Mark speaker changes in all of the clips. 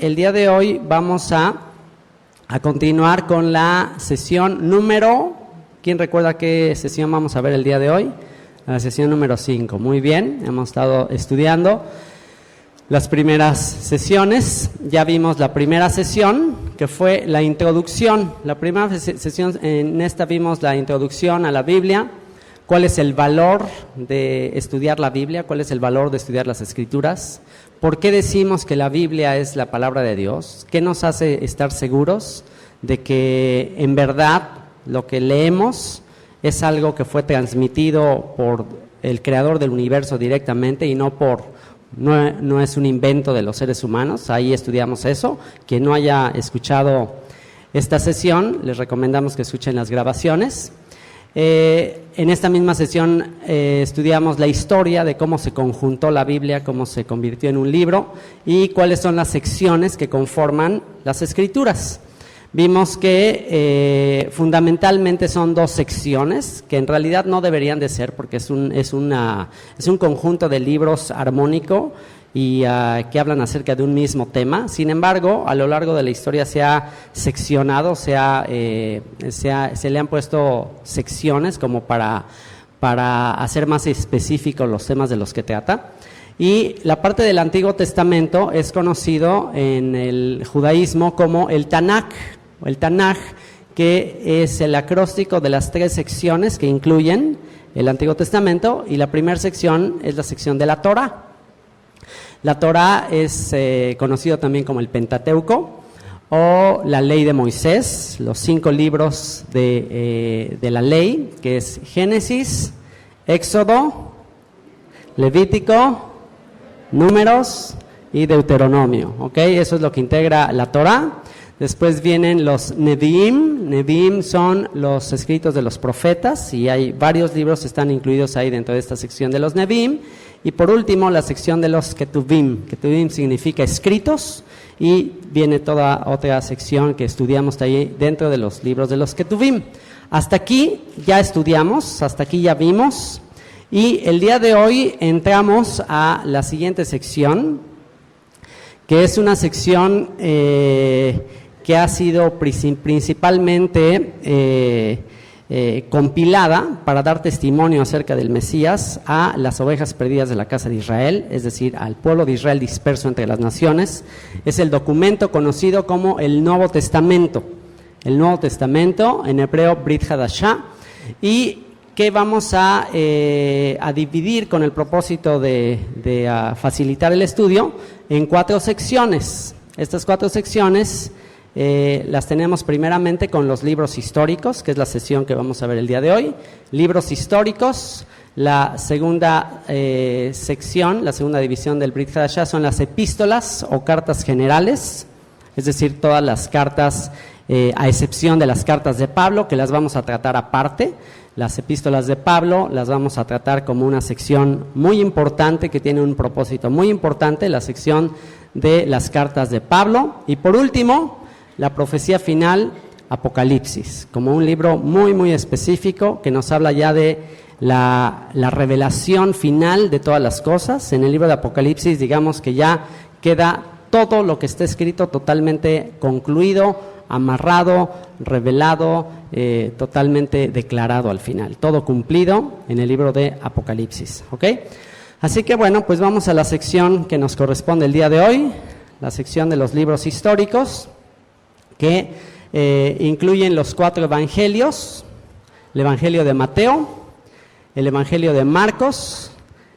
Speaker 1: el día de hoy vamos a continuar con la sesión número... ¿Quién recuerda qué sesión vamos a ver el día de hoy? La sesión número 5. Muy bien, hemos estado estudiando las primeras sesiones. Ya vimos la primera sesión, que fue la introducción. La primera sesión, en esta vimos la introducción a la Biblia. ¿Cuál es el valor de estudiar la Biblia? ¿Cuál es el valor de estudiar las Escrituras? ¿Por qué decimos que la Biblia es la palabra de Dios? ¿Qué nos hace estar seguros de que en verdad lo que leemos es algo que fue transmitido por el creador del universo directamente y no es un invento de los seres humanos? Ahí estudiamos eso. Quien no haya escuchado esta sesión, les recomendamos que escuchen las grabaciones. En esta misma sesión estudiamos la historia de cómo se conjuntó la Biblia, cómo se convirtió en un libro y cuáles son las secciones que conforman las Escrituras. Vimos que fundamentalmente son dos secciones, que en realidad no deberían de ser, porque es un conjunto de libros armónico y que hablan acerca de un mismo tema. Sin embargo, a lo largo de la historia se ha seccionado, se le han puesto secciones como para hacer más específicos los temas de los que trata. Y la parte del Antiguo Testamento es conocido en el judaísmo como el Tanaj, que es el acróstico de las tres secciones que incluyen el Antiguo Testamento, y la primera sección es la sección de la Torá. La Torá es conocido también como el Pentateuco o la Ley de Moisés, los 5 libros de la ley, que es Génesis, Éxodo, Levítico, Números y Deuteronomio, ¿ok? Eso es lo que integra la Torá. Después vienen los Nevi'im. Nevi'im son los escritos de los profetas, y hay varios libros que están incluidos ahí dentro de esta sección de los Nevi'im. Y por último, la sección de los Ketuvim. Ketuvim significa escritos, y viene toda otra sección que estudiamos ahí dentro de los libros de los Ketuvim. Hasta aquí ya estudiamos, hasta aquí ya vimos. Y el día de hoy entramos a la siguiente sección, que es una sección que ha sido principalmente compilada para dar testimonio acerca del Mesías a las ovejas perdidas de la casa de Israel, es decir, al pueblo de Israel disperso entre las naciones. Es el documento conocido como el Nuevo Testamento. El Nuevo Testamento, en hebreo Brit Hadashah, y que vamos a dividir con el propósito de facilitar el estudio en 4 secciones. Estas 4 secciones las tenemos primeramente con los libros históricos, que es la sesión que vamos a ver el día de hoy. Libros históricos. La segunda sección, la segunda división del Brit Hadashah son las epístolas o cartas generales, es decir, todas las cartas, a excepción de las cartas de Pablo, que las vamos a tratar aparte. Las epístolas de Pablo las vamos a tratar como una sección muy importante que tiene un propósito muy importante, la sección de las cartas de Pablo. Y por último, la profecía final, Apocalipsis, como un libro muy muy específico que nos habla ya de la revelación final de todas las cosas. En el libro de Apocalipsis, digamos que ya queda todo lo que está escrito totalmente concluido, amarrado, revelado, totalmente declarado al final. Todo cumplido en el libro de Apocalipsis, ¿ok? Así que bueno, pues vamos a la sección que nos corresponde el día de hoy, la sección de los libros históricos, que incluyen los 4 evangelios: el evangelio de Mateo, el evangelio de Marcos,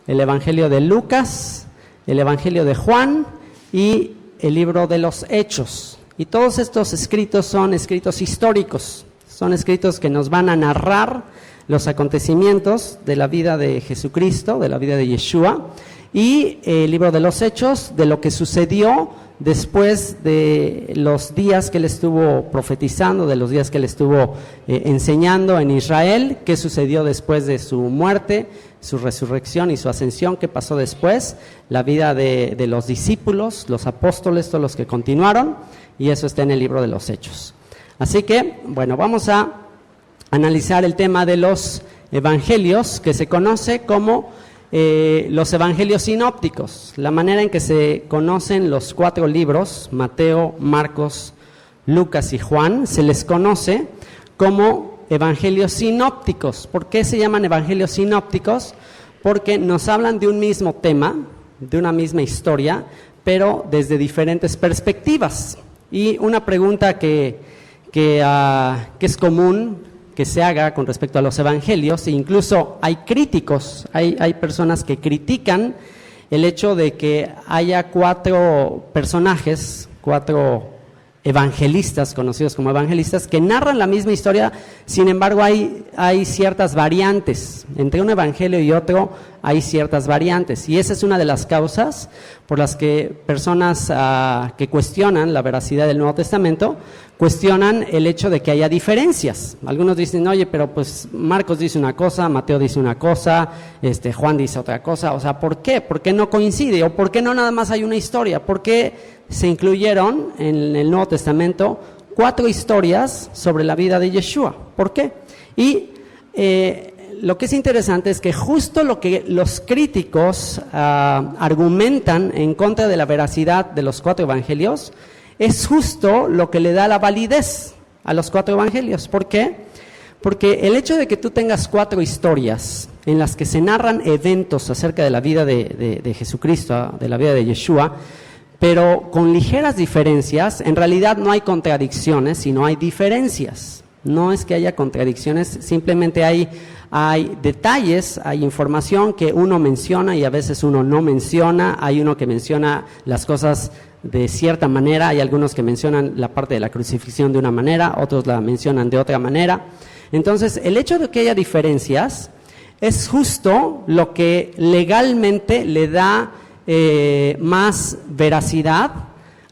Speaker 1: el evangelio de Lucas, el evangelio de Juan y el libro de los Hechos. Y todos estos escritos son escritos históricos, son escritos que nos van a narrar los acontecimientos de la vida de Jesucristo, de la vida de Yeshua, y el libro de los Hechos, de lo que sucedió después de los días que él estuvo profetizando, de los días que él estuvo enseñando en Israel, qué sucedió después de su muerte, su resurrección y su ascensión, qué pasó después, la vida de los discípulos, los apóstoles, todos los que continuaron, y eso está en el libro de los Hechos. Así que, bueno, vamos a analizar el tema de los evangelios, que se conoce como los evangelios sinópticos, la manera en que se conocen los 4 libros, Mateo, Marcos, Lucas y Juan, se les conoce como evangelios sinópticos. ¿Por qué se llaman evangelios sinópticos? Porque nos hablan de un mismo tema, de una misma historia, pero desde diferentes perspectivas. Y una pregunta que es común que se haga con respecto a los evangelios, e incluso hay críticos, hay personas que critican el hecho de que haya 4 personajes, 4 evangelistas, conocidos como evangelistas, que narran la misma historia. Sin embargo, hay ciertas variantes. Entre un evangelio y otro hay ciertas variantes. Y esa es una de las causas por las que personas que cuestionan la veracidad del Nuevo Testamento, cuestionan el hecho de que haya diferencias. Algunos dicen, oye, pero pues Marcos dice una cosa, Mateo dice una cosa, Juan dice otra cosa. O sea, ¿por qué? ¿Por qué no coincide? ¿O por qué no nada más hay una historia? ¿Por qué se incluyeron en el Nuevo Testamento 4 historias sobre la vida de Yeshua? ¿Por qué? Y lo que es interesante es que justo lo que los críticos argumentan en contra de la veracidad de los 4 evangelios es justo lo que le da la validez a los 4 evangelios. ¿Por qué? Porque el hecho de que tú tengas 4 historias en las que se narran eventos acerca de la vida de Jesucristo, de la vida de Yeshua, pero con ligeras diferencias, en realidad no hay contradicciones, sino hay diferencias. No es que haya contradicciones, simplemente hay detalles, hay información que uno menciona y a veces uno no menciona. Hay uno que menciona las cosas de cierta manera, hay algunos que mencionan la parte de la crucifixión de una manera, otros la mencionan de otra manera. Entonces, el hecho de que haya diferencias es justo lo que legalmente le da más veracidad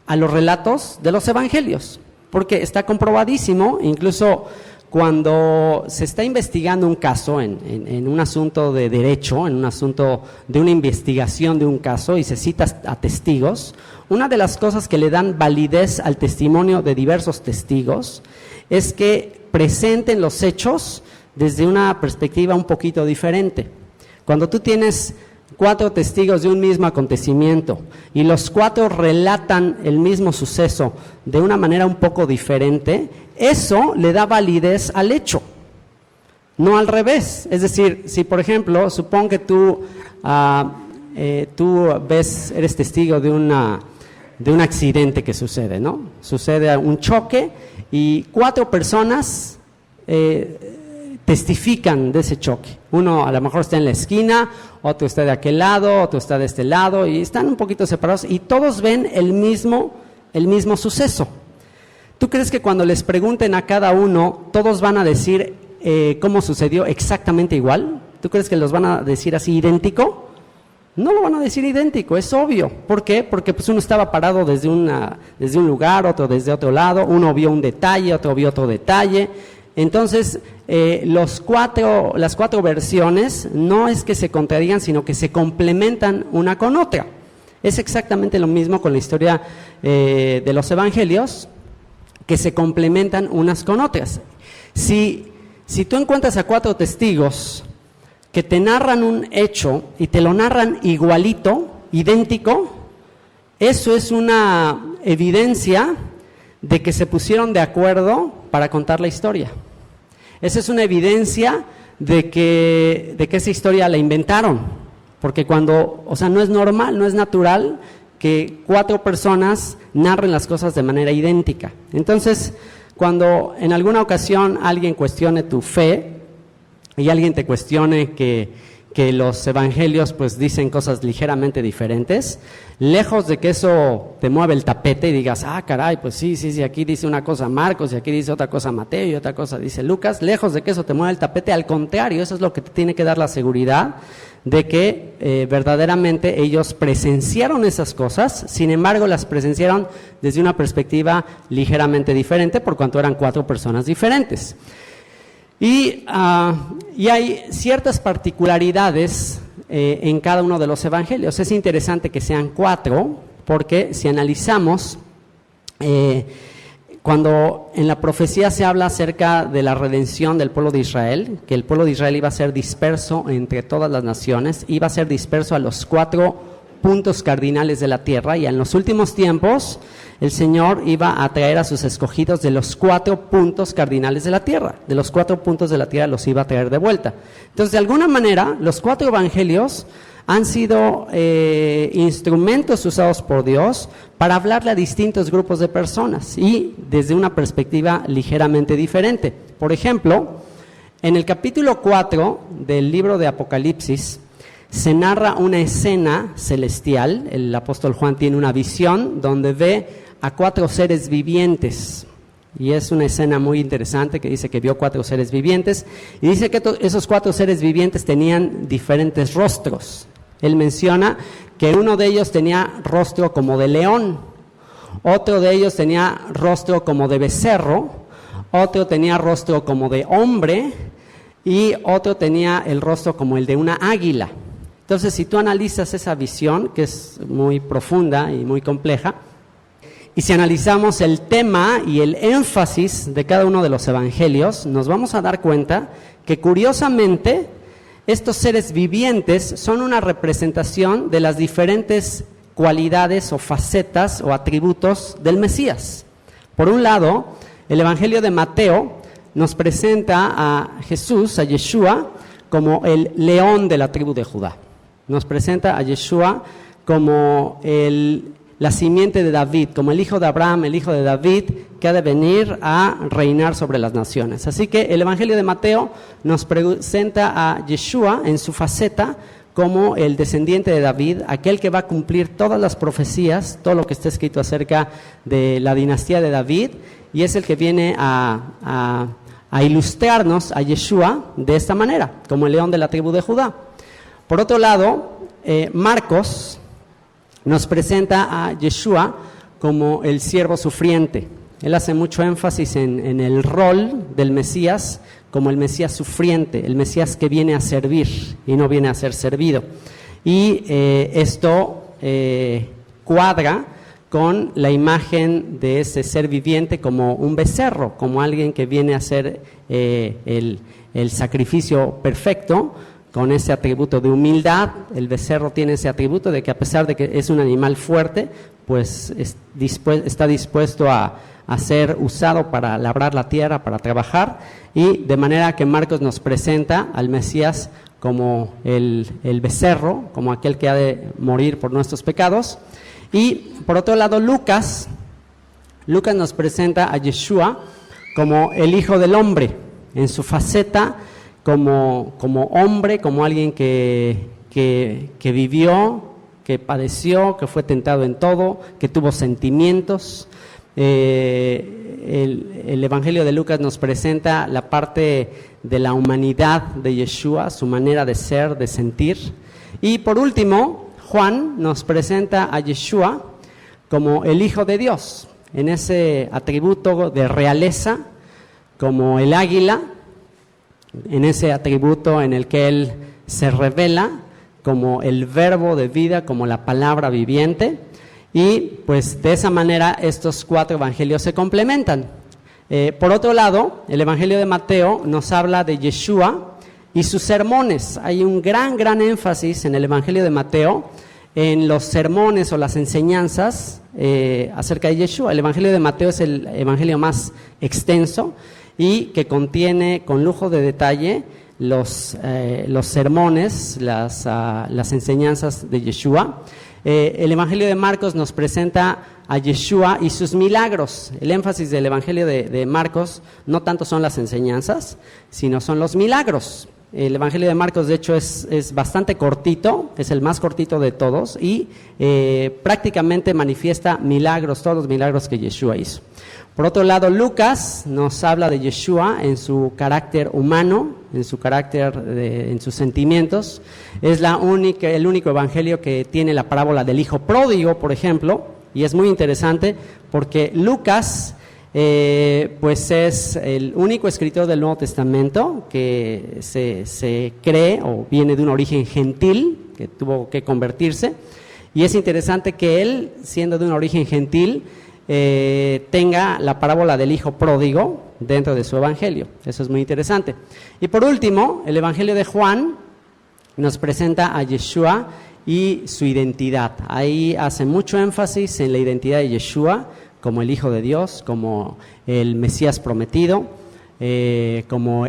Speaker 1: a los relatos de los evangelios, porque está comprobadísimo, incluso cuando se está investigando un caso en un asunto de derecho, en un asunto de una investigación de un caso y se cita a testigos, una de las cosas que le dan validez al testimonio de diversos testigos es que presenten los hechos desde una perspectiva un poquito diferente. Cuando tú tienes 4 testigos de un mismo acontecimiento y los 4 relatan el mismo suceso de una manera un poco diferente, eso le da validez al hecho, no al revés. Es decir, si por ejemplo, supón que tú eres testigo de un accidente que sucede, ¿no? Sucede un choque y 4 personas testifican de ese choque. Uno a lo mejor está en la esquina, otro está de aquel lado, otro está de este lado, y están un poquito separados y todos ven el mismo suceso. ¿Tú crees que cuando les pregunten a cada uno, todos van a decir cómo sucedió exactamente igual? ¿Tú crees que los van a decir así idéntico? No lo van a decir idéntico, es obvio. ¿Por qué? Porque pues uno estaba parado desde un lugar, otro desde otro lado, uno vio un detalle, otro vio otro detalle. Entonces, las 4 versiones no es que se contradigan, sino que se complementan una con otra. Es exactamente lo mismo con la historia de los evangelios, que se complementan unas con otras. Si tú encuentras a 4 testigos que te narran un hecho y te lo narran igualito, idéntico, eso es una evidencia de que se pusieron de acuerdo para contar la historia. Esa es una evidencia de que esa historia la inventaron, porque no es normal, no es natural que 4 personas narren las cosas de manera idéntica. Entonces, cuando en alguna ocasión alguien cuestione tu fe y alguien te cuestione que los evangelios pues dicen cosas ligeramente diferentes, lejos de que eso te mueva el tapete y digas, caray, pues sí, aquí dice una cosa Marcos y aquí dice otra cosa Mateo y otra cosa dice Lucas, lejos de que eso te mueva el tapete, al contrario, eso es lo que te tiene que dar la seguridad de que verdaderamente ellos presenciaron esas cosas, sin embargo las presenciaron desde una perspectiva ligeramente diferente, por cuanto eran 4 personas diferentes. Y hay ciertas particularidades en cada uno de los evangelios. Es interesante que sean 4, porque si analizamos cuando en la profecía se habla acerca de la redención del pueblo de Israel, que el pueblo de Israel iba a ser disperso entre todas las naciones, iba a ser disperso a los 4 puntos cardinales de la tierra, y en los últimos tiempos el Señor iba a traer a sus escogidos de los 4 puntos cardinales de la tierra. De los 4 puntos de la tierra los iba a traer de vuelta. Entonces, de alguna manera, los 4 evangelios han sido instrumentos usados por Dios para hablarle a distintos grupos de personas y desde una perspectiva ligeramente diferente. Por ejemplo, en el capítulo 4 del libro de Apocalipsis se narra una escena celestial. El apóstol Juan tiene una visión donde ve a 4 seres vivientes. Y es una escena muy interesante que dice que vio 4 seres vivientes y dice que esos 4 seres vivientes tenían diferentes rostros. Él menciona que uno de ellos tenía rostro como de león, otro de ellos tenía rostro como de becerro, otro tenía rostro como de hombre y otro tenía el rostro como el de una águila. Entonces, si tú analizas esa visión, que es muy profunda y muy compleja, y si analizamos el tema y el énfasis de cada uno de los evangelios, nos vamos a dar cuenta que curiosamente estos seres vivientes son una representación de las diferentes cualidades o facetas o atributos del Mesías. Por un lado, el Evangelio de Mateo nos presenta a Jesús, a Yeshua, como el león de la tribu de Judá. Nos presenta a Yeshua como la simiente de David, como el hijo de Abraham, el hijo de David, que ha de venir a reinar sobre las naciones. Así que el Evangelio de Mateo nos presenta a Yeshua en su faceta como el descendiente de David, aquel que va a cumplir todas las profecías, todo lo que está escrito acerca de la dinastía de David, y es el que viene a ilustrarnos a Yeshua de esta manera, como el león de la tribu de Judá. Por otro lado, Marcos nos presenta a Yeshua como el siervo sufriente. Él hace mucho énfasis en el rol del Mesías como el Mesías sufriente, el Mesías que viene a servir y no viene a ser servido. Y esto cuadra con la imagen de ese ser viviente como un becerro, como alguien que viene a hacer el sacrificio perfecto, con ese atributo de humildad. El becerro tiene ese atributo de que a pesar de que es un animal fuerte, pues está dispuesto a ser usado para labrar la tierra, para trabajar, y de manera que Marcos nos presenta al Mesías como el becerro, como aquel que ha de morir por nuestros pecados. Y por otro lado, Lucas nos presenta a Yeshua como el Hijo del Hombre, en su faceta como hombre, como alguien que vivió, que padeció, que fue tentado en todo, que tuvo sentimientos. El Evangelio de Lucas nos presenta la parte de la humanidad de Yeshua, su manera de ser, de sentir. Y por último, Juan nos presenta a Yeshua como el Hijo de Dios, en ese atributo de realeza, como el águila, en ese atributo en el que Él se revela como el verbo de vida, como la palabra viviente, y pues de esa manera estos 4 evangelios se complementan. Por otro lado, el Evangelio de Mateo nos habla de Yeshua y sus sermones. Hay un gran énfasis en el Evangelio de Mateo en los sermones o las enseñanzas acerca de Yeshua. El Evangelio de Mateo es el evangelio más extenso y que contiene con lujo de detalle los sermones, las enseñanzas de Yeshua. El Evangelio de Marcos nos presenta a Yeshua y sus milagros. El énfasis del Evangelio de Marcos no tanto son las enseñanzas, sino son los milagros. El Evangelio de Marcos, de hecho, es bastante cortito, es el más cortito de todos y prácticamente manifiesta milagros, todos los milagros que Yeshua hizo. Por otro lado, Lucas nos habla de Yeshua en su carácter humano, en su carácter, en sus sentimientos. Es el único evangelio que tiene la parábola del hijo pródigo, por ejemplo, y es muy interesante porque Lucas pues es el único escritor del Nuevo Testamento que se cree o viene de un origen gentil, que tuvo que convertirse, y es interesante que él, siendo de un origen gentil, tenga la parábola del hijo pródigo dentro de su evangelio. Eso es muy interesante. Y por último, el evangelio de Juan nos presenta a Yeshua y su identidad. Ahí hace mucho énfasis en la identidad de Yeshua como el Hijo de Dios, como el Mesías prometido, como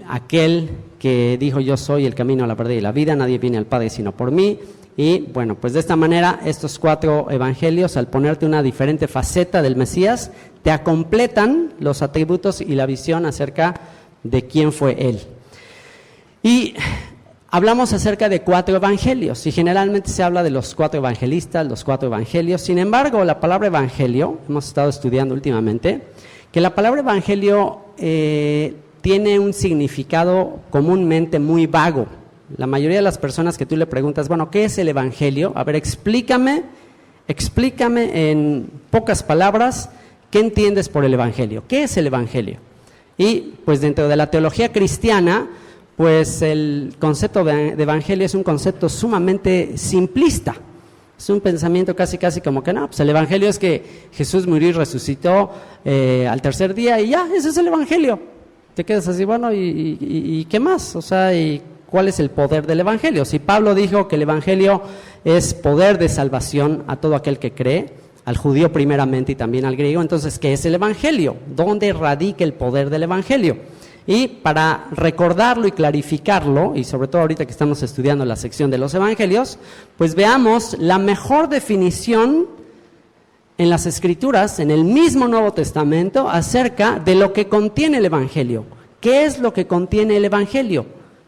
Speaker 1: aquel que dijo: yo soy el camino, la verdad y la vida, nadie viene al Padre sino por mí. Y bueno, pues de esta manera estos 4 evangelios, al ponerte una diferente faceta del Mesías, te completan los atributos y la visión acerca de quién fue Él. Y hablamos acerca de 4 evangelios, y generalmente se habla de los 4 evangelistas, los 4 evangelios. Sin embargo, la palabra evangelio, hemos estado estudiando últimamente, que la palabra evangelio tiene un significado comúnmente muy vago. La mayoría de las personas que tú le preguntas, bueno, ¿qué es el evangelio? A ver, explícame en pocas palabras, ¿qué entiendes por el evangelio? ¿Qué es el evangelio? Y pues dentro de la teología cristiana, pues el concepto de evangelio es un concepto sumamente simplista. Es un pensamiento casi como que no, pues el evangelio es que Jesús murió y resucitó al tercer día y ya, ese es el evangelio. Te quedas así, bueno, ¿y qué más? O sea, ¿y cuál es el poder del evangelio? Si Pablo dijo que el evangelio es poder de salvación a todo aquel que cree, al judío primeramente y también al griego, entonces, ¿qué es el evangelio? ¿Dónde radica el poder del evangelio? Y para recordarlo y clarificarlo, y sobre todo ahorita que estamos estudiando la sección de los evangelios, pues veamos la mejor definición en las Escrituras, en el mismo Nuevo Testamento, acerca de lo que contiene el evangelio. ¿Qué es lo que contiene el evangelio?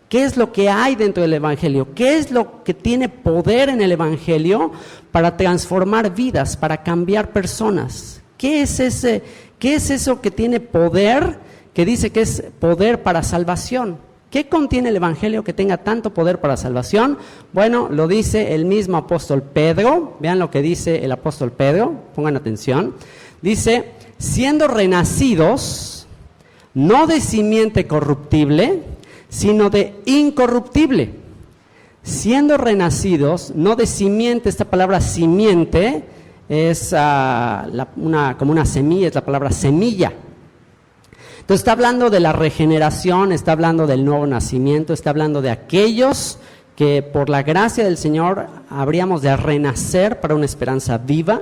Speaker 1: ¿Qué es lo que hay dentro del evangelio? ¿Qué es lo que tiene poder en el evangelio para transformar vidas, para cambiar personas? ¿Qué es eso que tiene poder, que dice que es poder para salvación? ¿Qué contiene el evangelio que tenga tanto poder para salvación? Bueno, lo dice el mismo apóstol Pedro. Vean lo que dice el apóstol Pedro, pongan atención. Dice: siendo renacidos, no de simiente corruptible, sino de incorruptible. Siendo renacidos, no de simiente. Esta palabra simiente es como una semilla, es la palabra semilla. Entonces está hablando de la regeneración, está hablando del nuevo nacimiento, está hablando de aquellos que por la gracia del Señor habríamos de renacer para una esperanza viva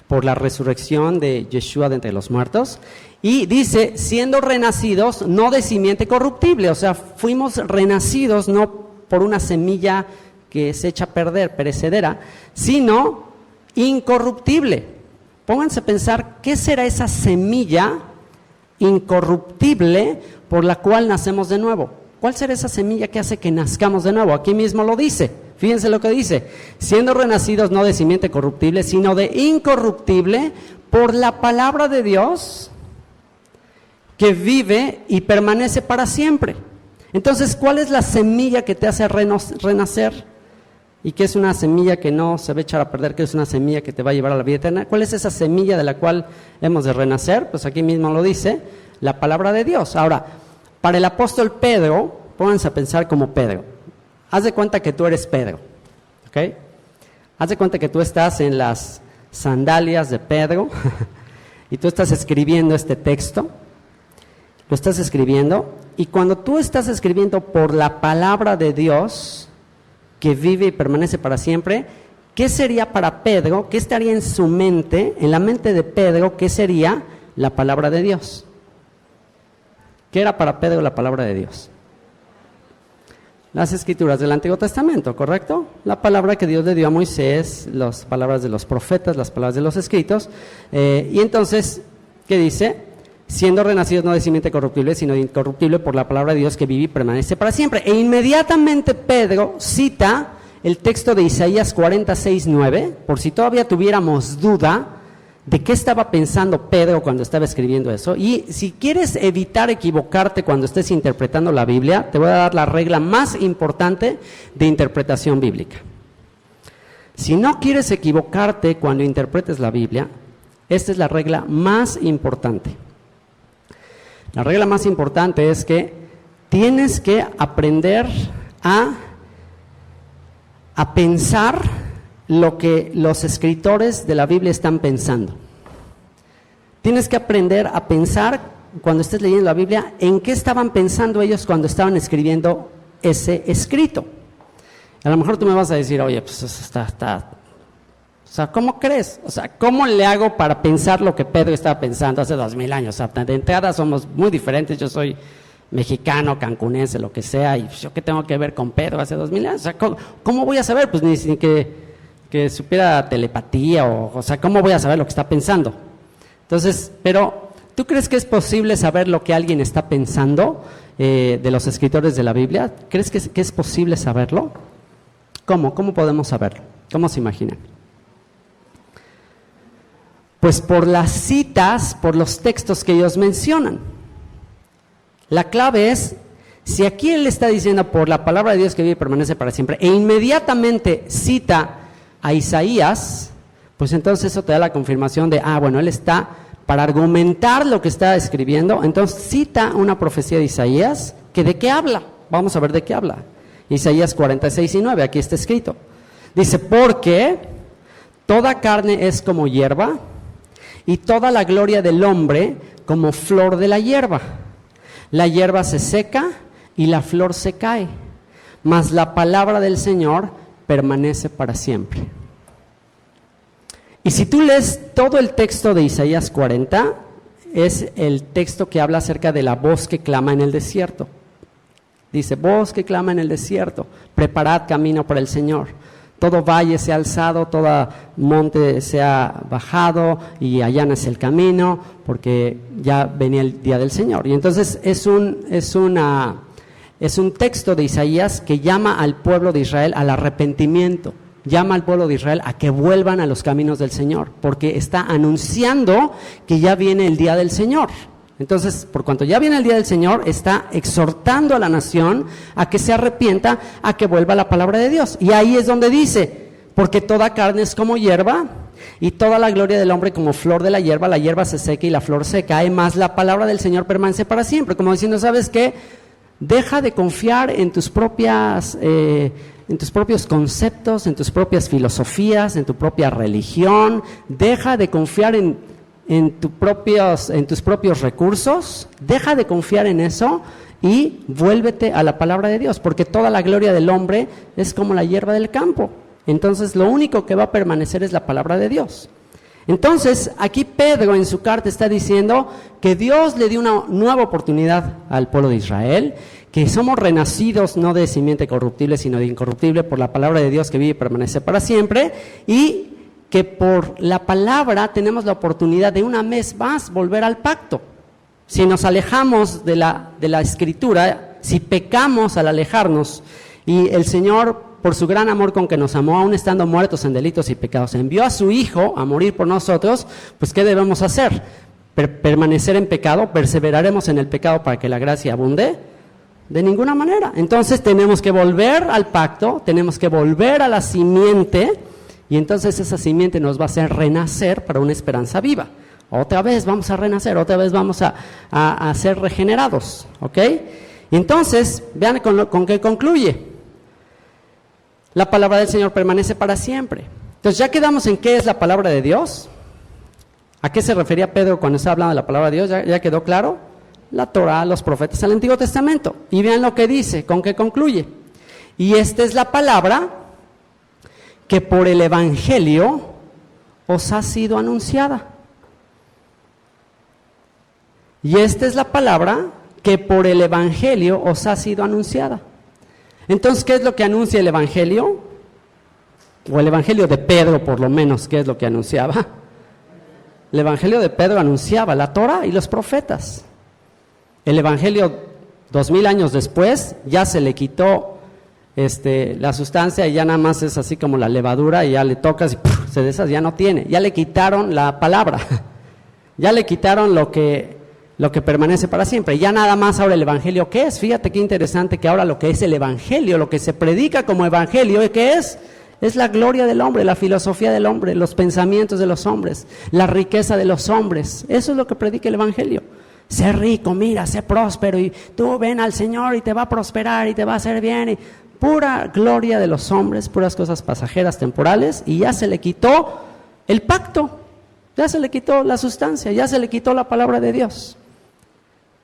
Speaker 1: por la resurrección de Yeshua de entre los muertos. Y dice, siendo renacidos, no de simiente corruptible, o sea, fuimos renacidos no por una semilla que se echa a perder, perecedera, sino incorruptible. Pónganse a pensar, ¿qué será esa semilla incorruptible por la cual nacemos de nuevo? ¿Cuál será esa semilla que hace que nazcamos de nuevo? Aquí mismo lo dice, fíjense lo que dice: siendo renacidos no de simiente corruptible, sino de incorruptible, por la palabra de Dios, que vive y permanece para siempre. Entonces, ¿cuál es la semilla que te hace renacer? ¿Y qué es una semilla que no se va a echar a perder? ¿Qué es una semilla que te va a llevar a la vida eterna? ¿Cuál es esa semilla de la cual hemos de renacer? Pues aquí mismo lo dice, la palabra de Dios. Ahora, para el apóstol Pedro, pónganse a pensar como Pedro. Haz de cuenta que tú eres Pedro, ¿ok? Haz de cuenta que tú estás en las sandalias de Pedro y tú estás escribiendo este texto. Lo estás escribiendo, y cuando tú estás escribiendo por la palabra de Dios, que vive y permanece para siempre, ¿qué sería para Pedro? ¿Qué estaría en su mente, en la mente de Pedro? ¿Qué sería la palabra de Dios? ¿Qué era para Pedro la palabra de Dios? Las escrituras del Antiguo Testamento, ¿correcto? La palabra que Dios le dio a Moisés, las palabras de los profetas, las palabras de los escritos. Y entonces, ¿qué dice? Siendo renacidos no de simiente corruptible, sino de incorruptible por la palabra de Dios que vive y permanece para siempre. E inmediatamente Pedro cita el texto de Isaías 46:9, por si todavía tuviéramos duda de qué estaba pensando Pedro cuando estaba escribiendo eso. Y si quieres evitar equivocarte cuando estés interpretando la Biblia, te voy a dar la regla más importante de interpretación bíblica. Si no quieres equivocarte cuando interpretes la Biblia, esta es la regla más importante. La regla más importante es que tienes que aprender a pensar lo que los escritores de la Biblia están pensando. Tienes que aprender a pensar, cuando estés leyendo la Biblia, en qué estaban pensando ellos cuando estaban escribiendo ese escrito. A lo mejor tú me vas a decir, oye, pues o sea, ¿cómo crees? O sea, ¿cómo le hago para pensar lo que Pedro estaba pensando hace 2000 años? O sea, de entrada somos muy diferentes, yo soy mexicano, cancunense, lo que sea, y yo qué tengo que ver con Pedro hace 2000 años. O sea, ¿cómo voy a saber? Pues ni que supiera telepatía, o sea, ¿cómo voy a saber lo que está pensando? Entonces, pero ¿tú crees que es posible saber lo que alguien está pensando de los escritores de la Biblia? ¿Crees que es posible saberlo? ¿Cómo? ¿Cómo podemos saberlo? ¿Cómo se imaginan? Pues por las citas, por los textos que ellos mencionan. La clave es, si aquí él está diciendo por la palabra de Dios que vive y permanece para siempre, e inmediatamente cita a Isaías, pues entonces eso te da la confirmación de, bueno, él está, para argumentar lo que está escribiendo, entonces cita una profecía de Isaías, que ¿de qué habla? Vamos a ver de qué habla. Isaías 46:9, aquí está escrito. Dice, porque toda carne es como hierba, y toda la gloria del hombre como flor de la hierba. La hierba se seca y la flor se cae, mas la palabra del Señor permanece para siempre. Y si tú lees todo el texto de Isaías 40, es el texto que habla acerca de la voz que clama en el desierto. Dice, voz que clama en el desierto, preparad camino para el Señor. Todo valle sea alzado, todo monte sea bajado y allanas el camino, porque ya venía el día del Señor. Y entonces es un texto de Isaías que llama al pueblo de Israel al arrepentimiento, llama al pueblo de Israel a que vuelvan a los caminos del Señor, porque está anunciando que ya viene el día del Señor. Entonces, por cuanto ya viene el día del Señor, está exhortando a la nación a que se arrepienta, a que vuelva a la palabra de Dios. Y ahí es donde dice, porque toda carne es como hierba, y toda la gloria del hombre como flor de la hierba se seca y la flor se cae, mas la palabra del Señor permanece para siempre. Como diciendo, ¿sabes qué? Deja de confiar en tus propios conceptos, en tus propias filosofías, en tu propia religión. Deja de confiar en tus propios recursos, deja de confiar en eso y vuélvete a la palabra de Dios, porque toda la gloria del hombre es como la hierba del campo. Entonces lo único que va a permanecer es la palabra de Dios. Entonces aquí Pedro en su carta está diciendo que Dios le dio una nueva oportunidad al pueblo de Israel, que somos renacidos no de simiente corruptible sino de incorruptible por la palabra de Dios que vive y permanece para siempre, y que por la palabra tenemos la oportunidad de una vez más volver al pacto. Si nos alejamos de la escritura, si pecamos al alejarnos, y el Señor, por su gran amor con que nos amó, aún estando muertos en delitos y pecados, envió a su Hijo a morir por nosotros, pues ¿qué debemos hacer? ¿Permanecer en pecado? ¿Perseveraremos en el pecado para que la gracia abunde? De ninguna manera. Entonces tenemos que volver al pacto, tenemos que volver a la simiente, y entonces esa simiente nos va a hacer renacer para una esperanza viva. Otra vez vamos a renacer, otra vez vamos a ser regenerados, ¿ok? Y entonces, vean con qué concluye. La palabra del Señor permanece para siempre. Entonces ya quedamos en qué es la palabra de Dios. ¿A qué se refería Pedro cuando estaba hablando de la palabra de Dios? ¿Ya quedó claro? La Torá, los profetas, el Antiguo Testamento. Y vean lo que dice, con qué concluye. Y esta es la palabra que por el Evangelio os ha sido anunciada. Y esta es la palabra que por el Evangelio os ha sido anunciada. Entonces, ¿qué es lo que anuncia el Evangelio? O el Evangelio de Pedro, por lo menos, ¿qué es lo que anunciaba? El Evangelio de Pedro anunciaba la Torá y los profetas. El Evangelio, 2000 años después, ya se le quitó la sustancia y ya nada más es así como la levadura y ya le tocas y ¡puf!, se deshace, ya no tiene. Ya le quitaron la palabra, ya le quitaron lo que permanece para siempre. Ya nada más ahora el Evangelio, ¿qué es? Fíjate qué interesante que ahora lo que es el Evangelio, lo que se predica como Evangelio, ¿qué es? Es la gloria del hombre, la filosofía del hombre, los pensamientos de los hombres, la riqueza de los hombres. Eso es lo que predica el Evangelio. Sé rico, mira, sé próspero y tú ven al Señor y te va a prosperar y te va a hacer bien. Y pura gloria de los hombres, puras cosas pasajeras, temporales, y ya se le quitó el pacto. Ya se le quitó la sustancia, ya se le quitó la palabra de Dios.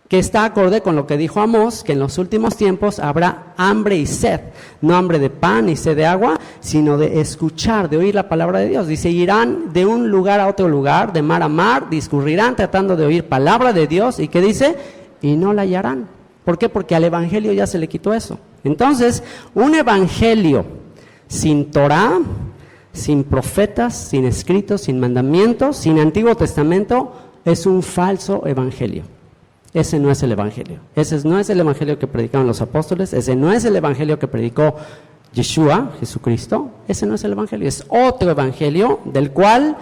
Speaker 1: Que está acorde con lo que dijo Amós, que en los últimos tiempos habrá hambre y sed, no hambre de pan y sed de agua, sino de escuchar, de oír la palabra de Dios. Dice, irán de un lugar a otro lugar, de mar a mar, discurrirán tratando de oír palabra de Dios, y ¿qué dice? Y no la hallarán. ¿Por qué? Porque al evangelio ya se le quitó eso. Entonces, un evangelio sin Torah, sin profetas, sin escritos, sin mandamientos, sin Antiguo Testamento, es un falso evangelio. Ese no es el evangelio. Ese no es el evangelio que predicaron los apóstoles. Ese no es el evangelio que predicó Yeshua, Jesucristo. Ese no es el evangelio. Es otro evangelio del cual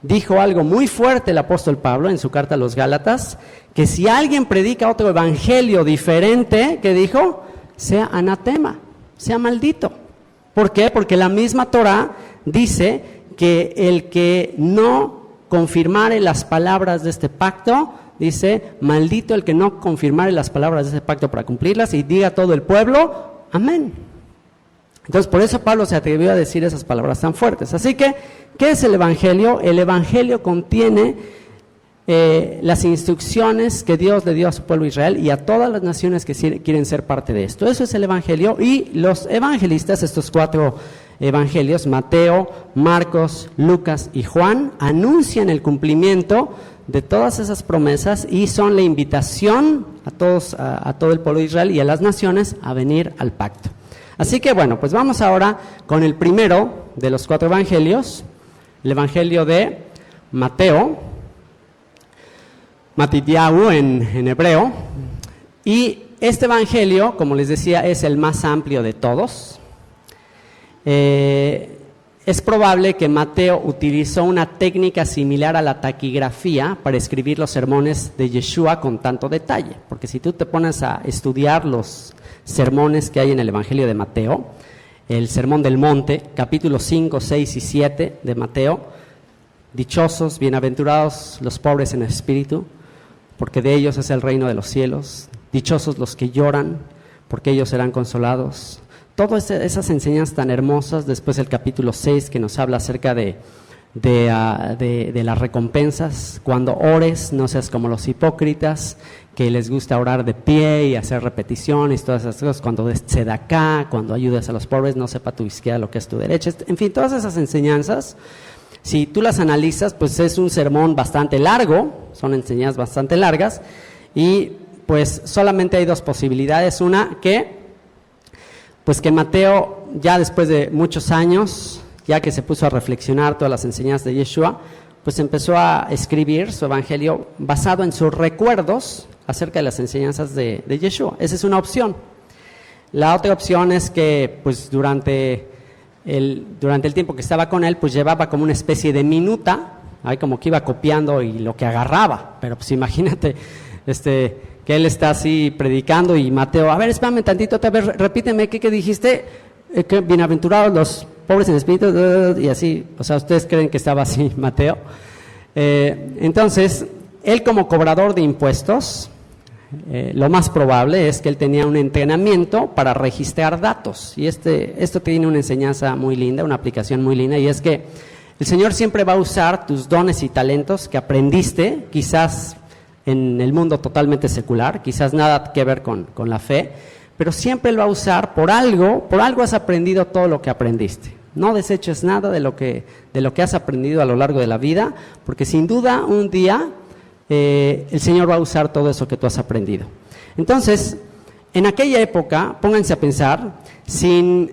Speaker 1: dijo algo muy fuerte el apóstol Pablo en su carta a los Gálatas, que si alguien predica otro evangelio diferente, ¿qué dijo? Sea anatema, sea maldito. ¿Por qué? Porque la misma Torah dice que el que no confirmare las palabras de este pacto, dice, maldito el que no confirmare las palabras de ese pacto para cumplirlas, y diga todo el pueblo, amén. Entonces, por eso Pablo se atrevió a decir esas palabras tan fuertes. Así que, ¿qué es el evangelio? El evangelio contiene las instrucciones que Dios le dio a su pueblo Israel y a todas las naciones que quieren ser parte de esto. Eso es el evangelio, y los evangelistas, estos 4 evangelios, Mateo, Marcos, Lucas y Juan, anuncian el cumplimiento de todas esas promesas y son la invitación a todos, a todo el pueblo de Israel y a las naciones a venir al pacto. Así que bueno, pues vamos ahora con el primero de los 4 evangelios, el evangelio de Mateo, Matityahu en hebreo, y este evangelio, como les decía, es el más amplio de todos. Es probable que Mateo utilizó una técnica similar a la taquigrafía para escribir los sermones de Yeshua con tanto detalle, porque si tú te pones a estudiar los sermones que hay en el Evangelio de Mateo, el Sermón del Monte, capítulos 5, 6 y 7 de Mateo, dichosos, bienaventurados los pobres en espíritu, porque de ellos es el reino de los cielos, dichosos los que lloran, porque ellos serán consolados. Todas esas enseñanzas tan hermosas, después el capítulo 6 que nos habla acerca de las recompensas. Cuando ores, no seas como los hipócritas, que les gusta orar de pie y hacer repeticiones, todas esas cosas. Cuando des tzedaká, cuando ayudas a los pobres, no sepa tu izquierda lo que es tu derecha. En fin, todas esas enseñanzas, si tú las analizas, pues es un sermón bastante largo, son enseñanzas bastante largas, y pues solamente hay 2 posibilidades. Una, que Mateo, ya después de muchos años, ya que se puso a reflexionar todas las enseñanzas de Yeshua, pues empezó a escribir su evangelio basado en sus recuerdos acerca de las enseñanzas de Yeshua. Esa es una opción. La otra opción es que pues durante el tiempo que estaba con él, pues llevaba como una especie de minuta, ahí como que iba copiando y lo que agarraba, pero pues imagínate, que él está así predicando y Mateo, a ver, espérame tantito, a ver, repíteme, ¿qué dijiste? Que bienaventurados los pobres en espíritu, y así, o sea, ¿ustedes creen que estaba así Mateo? Entonces, él como cobrador de impuestos, lo más probable es que él tenía un entrenamiento para registrar datos, y esto tiene una enseñanza muy linda, una aplicación muy linda, y es que el Señor siempre va a usar tus dones y talentos que aprendiste, quizás en el mundo totalmente secular, quizás nada que ver con la fe, pero siempre Él va a usar por algo has aprendido todo lo que aprendiste. No deseches nada de lo que has aprendido a lo largo de la vida, porque sin duda un día el Señor va a usar todo eso que tú has aprendido. Entonces, en aquella época, pónganse a pensar, sin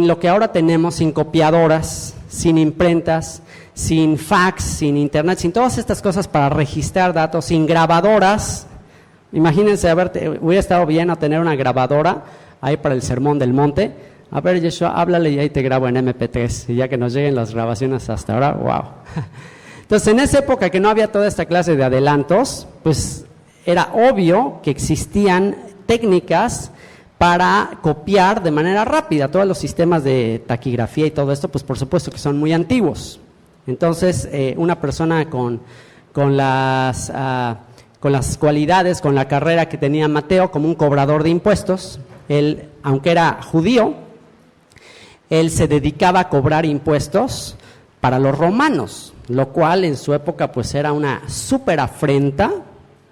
Speaker 1: lo que ahora tenemos, sin copiadoras, sin imprentas, sin fax, sin internet, sin todas estas cosas para registrar datos, sin grabadoras. Imagínense, hubiera estado bien a tener una grabadora ahí para el Sermón del Monte. A ver, Yeshua, háblale y ahí te grabo en MP3, y ya que nos lleguen las grabaciones hasta ahora, wow. Entonces, en esa época que no había toda esta clase de adelantos, pues era obvio que existían técnicas para copiar de manera rápida. Todos los sistemas de taquigrafía y todo esto, pues por supuesto que son muy antiguos. Entonces, una persona con las cualidades, con la carrera que tenía Mateo como un cobrador de impuestos, él, aunque era judío, él se dedicaba a cobrar impuestos para los romanos, lo cual en su época pues era una súper afrenta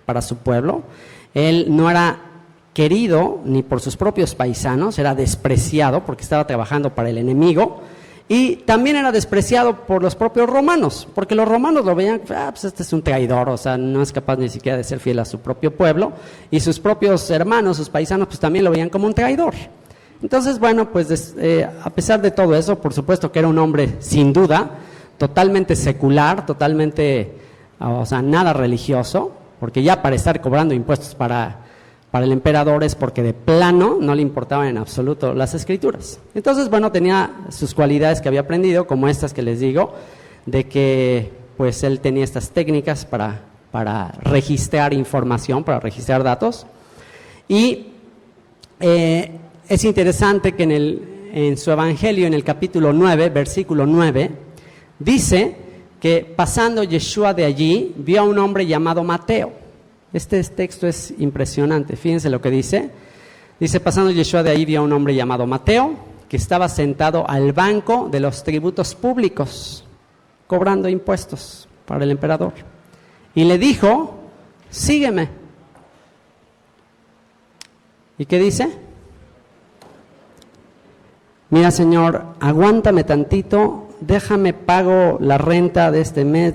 Speaker 1: para su pueblo. Él no era querido ni por sus propios paisanos, era despreciado porque estaba trabajando para el enemigo, y también era despreciado por los propios romanos, porque los romanos lo veían, pues este es un traidor, o sea, no es capaz ni siquiera de ser fiel a su propio pueblo, y sus propios hermanos, sus paisanos, pues también lo veían como un traidor. Entonces, bueno, pues a pesar de todo eso, por supuesto que era un hombre sin duda, totalmente secular, totalmente, o sea, nada religioso, porque ya para estar cobrando impuestos para el emperador es porque de plano no le importaban en absoluto las escrituras. Entonces, bueno, tenía sus cualidades que había aprendido, como estas que les digo, de que pues él tenía estas técnicas para registrar información, para registrar datos. Y es interesante que en su evangelio, en el capítulo 9, versículo 9, dice que pasando Yeshua de allí, vio a un hombre llamado Mateo. Este texto es impresionante, fíjense lo que dice. Dice, pasando Yeshua de ahí, vio a un hombre llamado Mateo, que estaba sentado al banco de los tributos públicos, cobrando impuestos para el emperador. Y le dijo, sígueme. ¿Y qué dice? Mira, Señor, aguántame tantito, déjame pago la renta de este mes,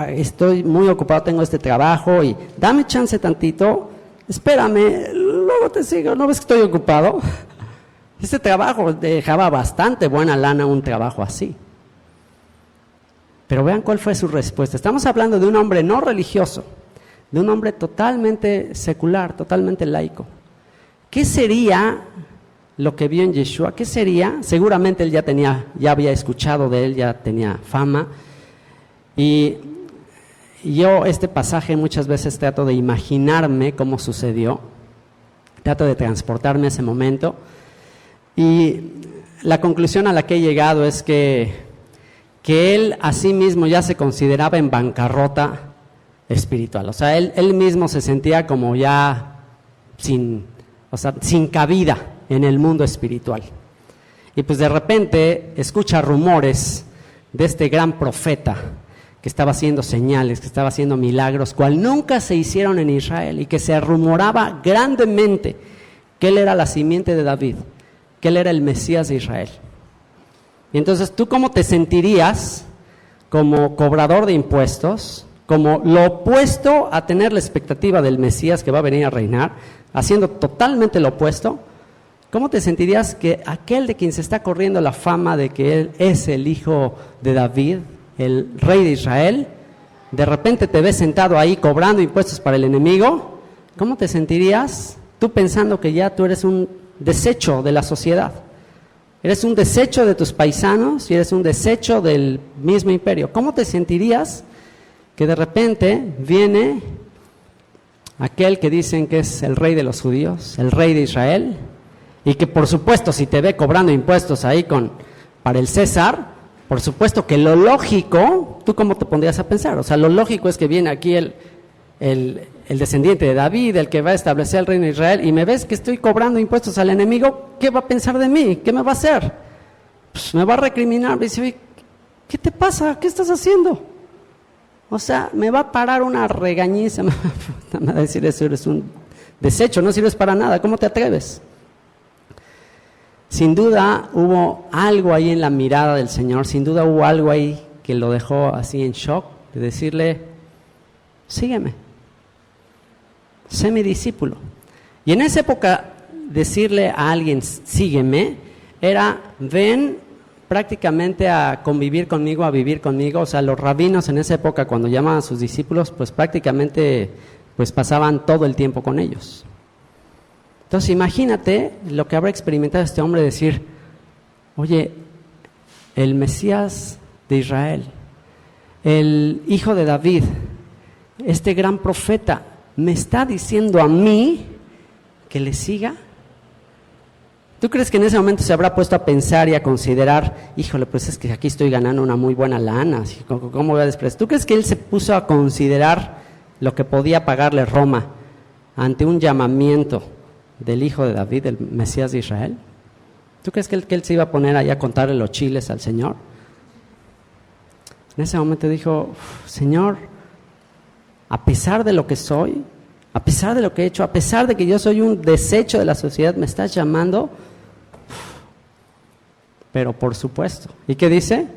Speaker 1: estoy muy ocupado, tengo este trabajo y dame chance tantito, espérame, luego te sigo, ¿no ves que estoy ocupado? Este trabajo dejaba bastante buena lana, un trabajo así. Pero vean cuál fue su respuesta. Estamos hablando de un hombre no religioso, de un hombre totalmente secular, totalmente laico. ¿Qué sería lo que vio en Yeshua? ¿Qué sería? Seguramente él ya había escuchado de él, ya tenía fama. Y yo este pasaje muchas veces trato de imaginarme cómo sucedió, trato de transportarme a ese momento, y la conclusión a la que he llegado es que él a sí mismo ya se consideraba en bancarrota espiritual. O sea, él mismo se sentía como ya sin cabida en el mundo espiritual. Y pues de repente escucha rumores de este gran profeta que estaba haciendo señales, que estaba haciendo milagros, cual nunca se hicieron en Israel, y que se rumoraba grandemente que él era la simiente de David, que él era el Mesías de Israel. Y entonces, ¿tú cómo te sentirías como cobrador de impuestos, como lo opuesto a tener la expectativa del Mesías que va a venir a reinar, haciendo totalmente lo opuesto? ¿Cómo te sentirías que aquel de quien se está corriendo la fama de que él es el hijo de David, el rey de Israel, de repente te ves sentado ahí cobrando impuestos para el enemigo? ¿Cómo te sentirías tú pensando que ya tú eres un desecho de la sociedad? Eres un desecho de tus paisanos y eres un desecho del mismo imperio. ¿Cómo te sentirías que de repente viene aquel que dicen que es el rey de los judíos, el rey de Israel, y que por supuesto si te ve cobrando impuestos ahí para el César, por supuesto que lo lógico, ¿tú cómo te pondrías a pensar? O sea, lo lógico es que viene aquí el descendiente de David, el que va a establecer el reino de Israel, y me ves que estoy cobrando impuestos al enemigo, ¿qué va a pensar de mí? ¿Qué me va a hacer? Pues me va a recriminar, me dice, ¿qué te pasa? ¿Qué estás haciendo? O sea, me va a parar una regañiza, me va a decir, eso eres un desecho, no sirves para nada, ¿cómo te atreves? Sin duda hubo algo ahí en la mirada del Señor, sin duda hubo algo ahí que lo dejó así en shock, de decirle, sígueme, sé mi discípulo. Y en esa época decirle a alguien, sígueme, era, ven prácticamente a convivir conmigo, a vivir conmigo. O sea, los rabinos en esa época cuando llamaban a sus discípulos, pues prácticamente pues pasaban todo el tiempo con ellos. Entonces imagínate lo que habrá experimentado este hombre, decir, oye, el Mesías de Israel, el hijo de David, este gran profeta, me está diciendo a mí que le siga. ¿Tú crees que en ese momento se habrá puesto a pensar y a considerar, híjole, pues es que aquí estoy ganando una muy buena lana, ¿cómo voy a despreciar? ¿Tú crees que él se puso a considerar lo que podía pagarle Roma ante un llamamiento del hijo de David, el Mesías de Israel? ¿Tú crees que él se iba a poner allá a contarle los chiles al Señor? En ese momento dijo, Señor, a pesar de lo que soy, a pesar de lo que he hecho, a pesar de que yo soy un desecho de la sociedad, me estás llamando. Pero por supuesto. ¿Y qué dice?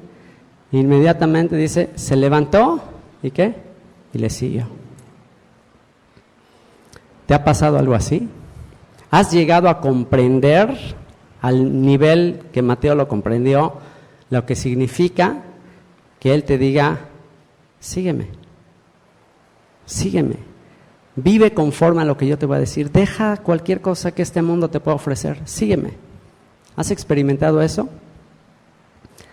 Speaker 1: Inmediatamente dice, se levantó, ¿y qué? Y le siguió. ¿Te ha pasado algo así? ¿Has llegado a comprender al nivel que Mateo lo comprendió, lo que significa que Él te diga, sígueme, sígueme, vive conforme a lo que yo te voy a decir, deja cualquier cosa que este mundo te pueda ofrecer, sígueme? ¿Has experimentado eso?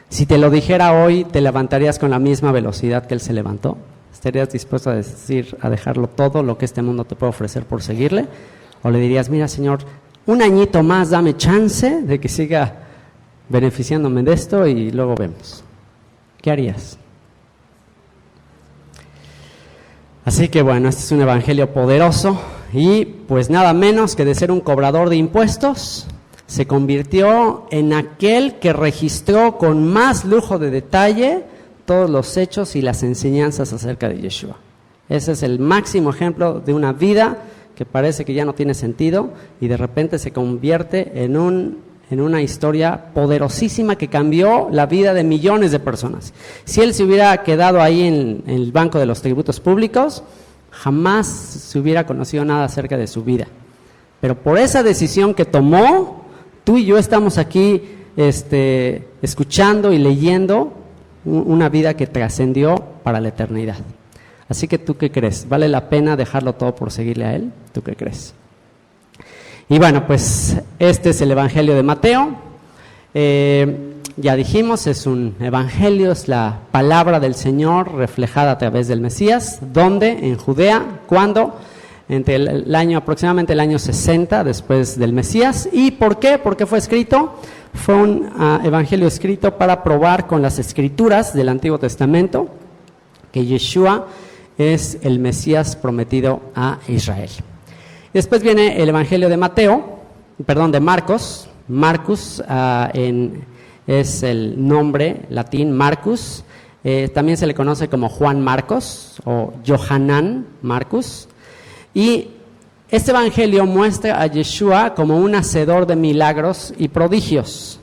Speaker 1: Si te lo dijera hoy, ¿te levantarías con la misma velocidad que Él se levantó? ¿Estarías dispuesto a decir, a dejarlo todo lo que este mundo te puede ofrecer por seguirle? ¿O le dirías, mira, Señor, un añito más, dame chance de que siga beneficiándome de esto y luego vemos? ¿Qué harías? Así que bueno, este es un evangelio poderoso y pues nada menos que de ser un cobrador de impuestos, se convirtió en aquel que registró con más lujo de detalle todos los hechos y las enseñanzas acerca de Yeshua. Ese es el máximo ejemplo de una vida que parece que ya no tiene sentido y de repente se convierte en una historia poderosísima que cambió la vida de millones de personas. Si él se hubiera quedado ahí en el banco de los tributos públicos, jamás se hubiera conocido nada acerca de su vida. Pero por esa decisión que tomó, tú y yo estamos aquí escuchando y leyendo una vida que trascendió para la eternidad. Así que, ¿tú qué crees? ¿Vale la pena dejarlo todo por seguirle a Él? ¿Tú qué crees? Y bueno, pues este es el Evangelio de Mateo. Ya dijimos, es un evangelio, es la palabra del Señor reflejada a través del Mesías. ¿Dónde? En Judea. ¿Cuándo? Entre aproximadamente el año 60 después del Mesías. ¿Y por qué? ¿Por qué fue escrito? Fue un evangelio escrito para probar con las escrituras del Antiguo Testamento que Yeshua es el Mesías prometido a Israel. Después viene el evangelio de Marcos. Marcus es el nombre latín, Marcus. También se le conoce como Juan Marcos o Johanán Marcus. Y este evangelio muestra a Yeshua como un hacedor de milagros y prodigios,